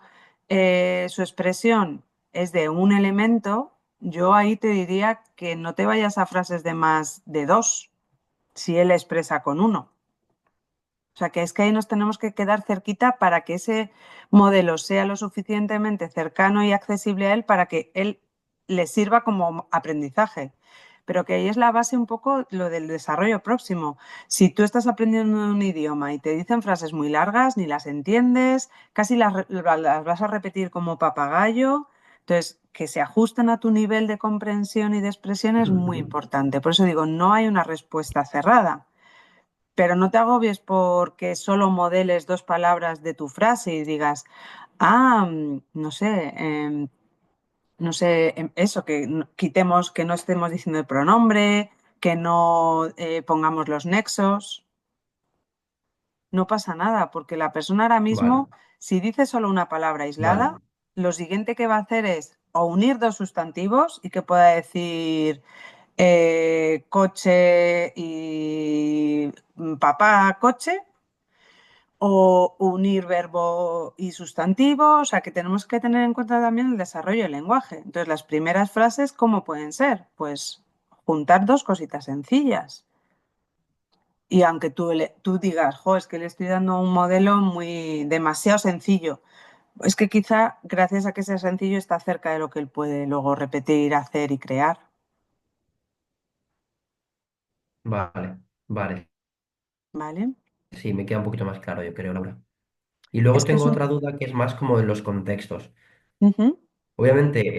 su expresión es de un elemento, yo ahí te diría que no te vayas a frases de más de dos, si él expresa con uno. O sea, que es que ahí nos tenemos que quedar cerquita para que ese modelo sea lo suficientemente cercano y accesible a él para que él le sirva como aprendizaje. Pero que ahí es la base un poco lo del desarrollo próximo. Si tú estás aprendiendo un idioma y te dicen frases muy largas, ni las entiendes, casi las vas a repetir como papagayo. Entonces, que se ajusten a tu nivel de comprensión y de expresión es muy importante. Por eso digo, no hay una respuesta cerrada. Pero no te agobies porque solo modeles dos palabras de tu frase y digas, no sé, no sé, eso, que quitemos, que no estemos diciendo el pronombre, que no pongamos los nexos. No pasa nada, porque la persona ahora Vale, mismo, si dice solo una palabra vale, aislada, lo siguiente que va a hacer es o unir dos sustantivos y que pueda decir coche y papá, coche, o unir verbo y sustantivo, o sea que tenemos que tener en cuenta también el desarrollo del lenguaje. Entonces, las primeras frases, ¿cómo pueden ser? Pues juntar dos cositas sencillas. Y aunque tú digas, jo, es que le estoy dando un modelo muy demasiado sencillo, es que quizá gracias a que sea sencillo está cerca de lo que él puede luego repetir, hacer y crear. vale, vale. ¿Vale? Sí, me queda un poquito más claro, yo creo, Laura. Y luego Este es tengo un... otra duda que es más como en los contextos. Ujú, Obviamente,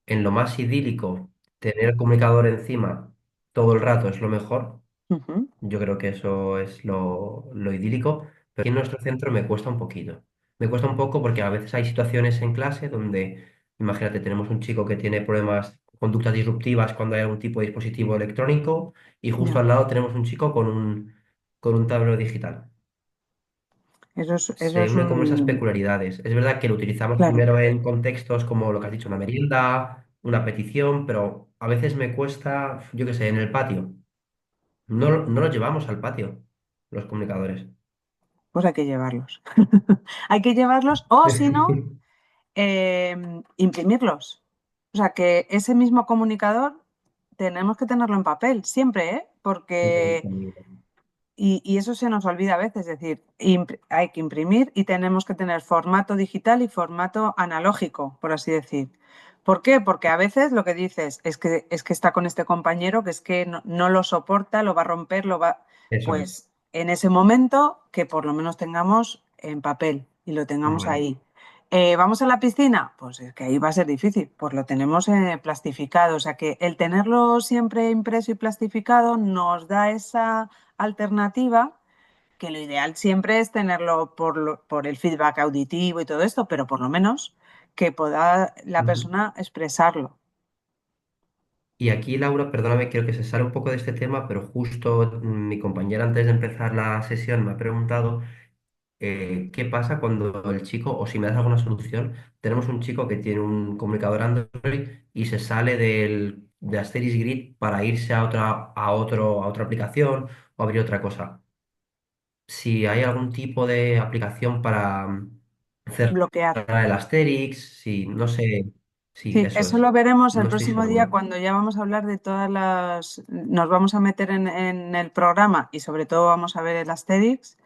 en lo más idílico, tener el comunicador encima todo el rato es lo mejor. ujú, Yo creo que eso es lo idílico, pero aquí en nuestro centro me cuesta un poquito. Me cuesta un poco porque a veces hay situaciones en clase donde, imagínate, tenemos un chico que tiene problemas, conductas disruptivas cuando hay algún tipo de dispositivo electrónico y justo ya. al lado tenemos un chico con un tablero digital. Eso Se es une como esas un... peculiaridades. Es verdad que lo utilizamos Claro. primero en contextos como lo que has dicho, una merienda, una petición, pero a veces me cuesta, yo qué sé, en el patio. No lo llevamos al patio, los comunicadores. Pues hay que llevarlos. Hay que llevarlos o si no, imprimirlos. O sea que ese mismo comunicador tenemos que tenerlo en papel, siempre, ¿eh? Porque, y eso se nos olvida a veces, es decir, hay que imprimir y tenemos que tener formato digital y formato analógico, por así decir. ¿Por qué? Porque a veces lo que dices es que está con este compañero que es que no lo soporta, lo va a romper, lo va. Eso es. Pues en ese momento que por lo menos tengamos en papel. y lo tengamos Vale. ahí. ¿Vamos a la piscina? Pues es que ahí va a ser difícil, pues lo tenemos plastificado. O sea que el tenerlo siempre impreso y plastificado nos da esa alternativa, que lo ideal siempre es tenerlo por el feedback auditivo y todo esto, pero por lo menos que pueda la Ujú. persona expresarlo. Y aquí, Laura, perdóname, creo que se sale un poco de este tema, pero justo mi compañera antes de empezar la sesión me ha preguntado qué pasa cuando el chico, o si me das alguna solución, tenemos un chico que tiene un comunicador Android y se sale de Asterix Grid para irse a otra aplicación o abrir otra cosa. Si hay algún tipo de aplicación para Bloquear. cerrar el Asterix, si no sé, sí, Sí, eso eso lo es. veremos el No estoy próximo día seguro. cuando ya vamos a hablar de todas las... Nos vamos a meter en el programa y sobre todo vamos a ver el Asterix.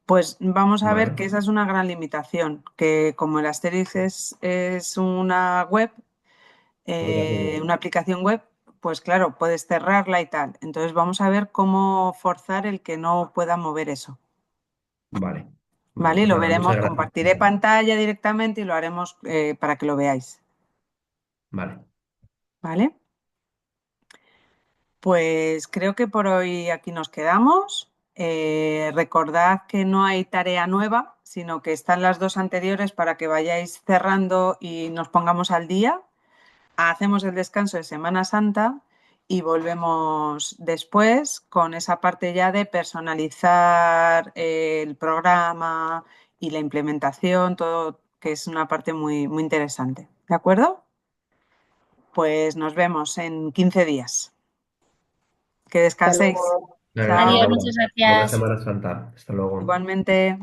Pues vamos a ver Vale, que esa es una gran limitación, que como el Asterix es una web, aplicación web. una aplicación web, pues claro, puedes cerrarla y tal. Entonces vamos a ver cómo forzar el que no pueda mover eso. Vale, vale, ¿Vale? Y pues lo nada, muchas veremos, gracias. compartiré pantalla directamente y lo haremos para que lo veáis. Vale, ¿Vale? Pues creo que por hoy aquí nos quedamos. Recordad que no hay tarea nueva, sino que están las dos anteriores para que vayáis cerrando y nos pongamos al día. Hacemos el descanso de Semana Santa y volvemos después con esa parte ya de personalizar el programa y la implementación, todo, que es una parte muy, muy interesante. ¿De acuerdo? Pues nos vemos en 15 días. Que Hasta descanséis. luego. muchas gracias, Adiós, Chao. Laura. muchas Buena gracias. Semana Santa. Hasta luego. Igualmente.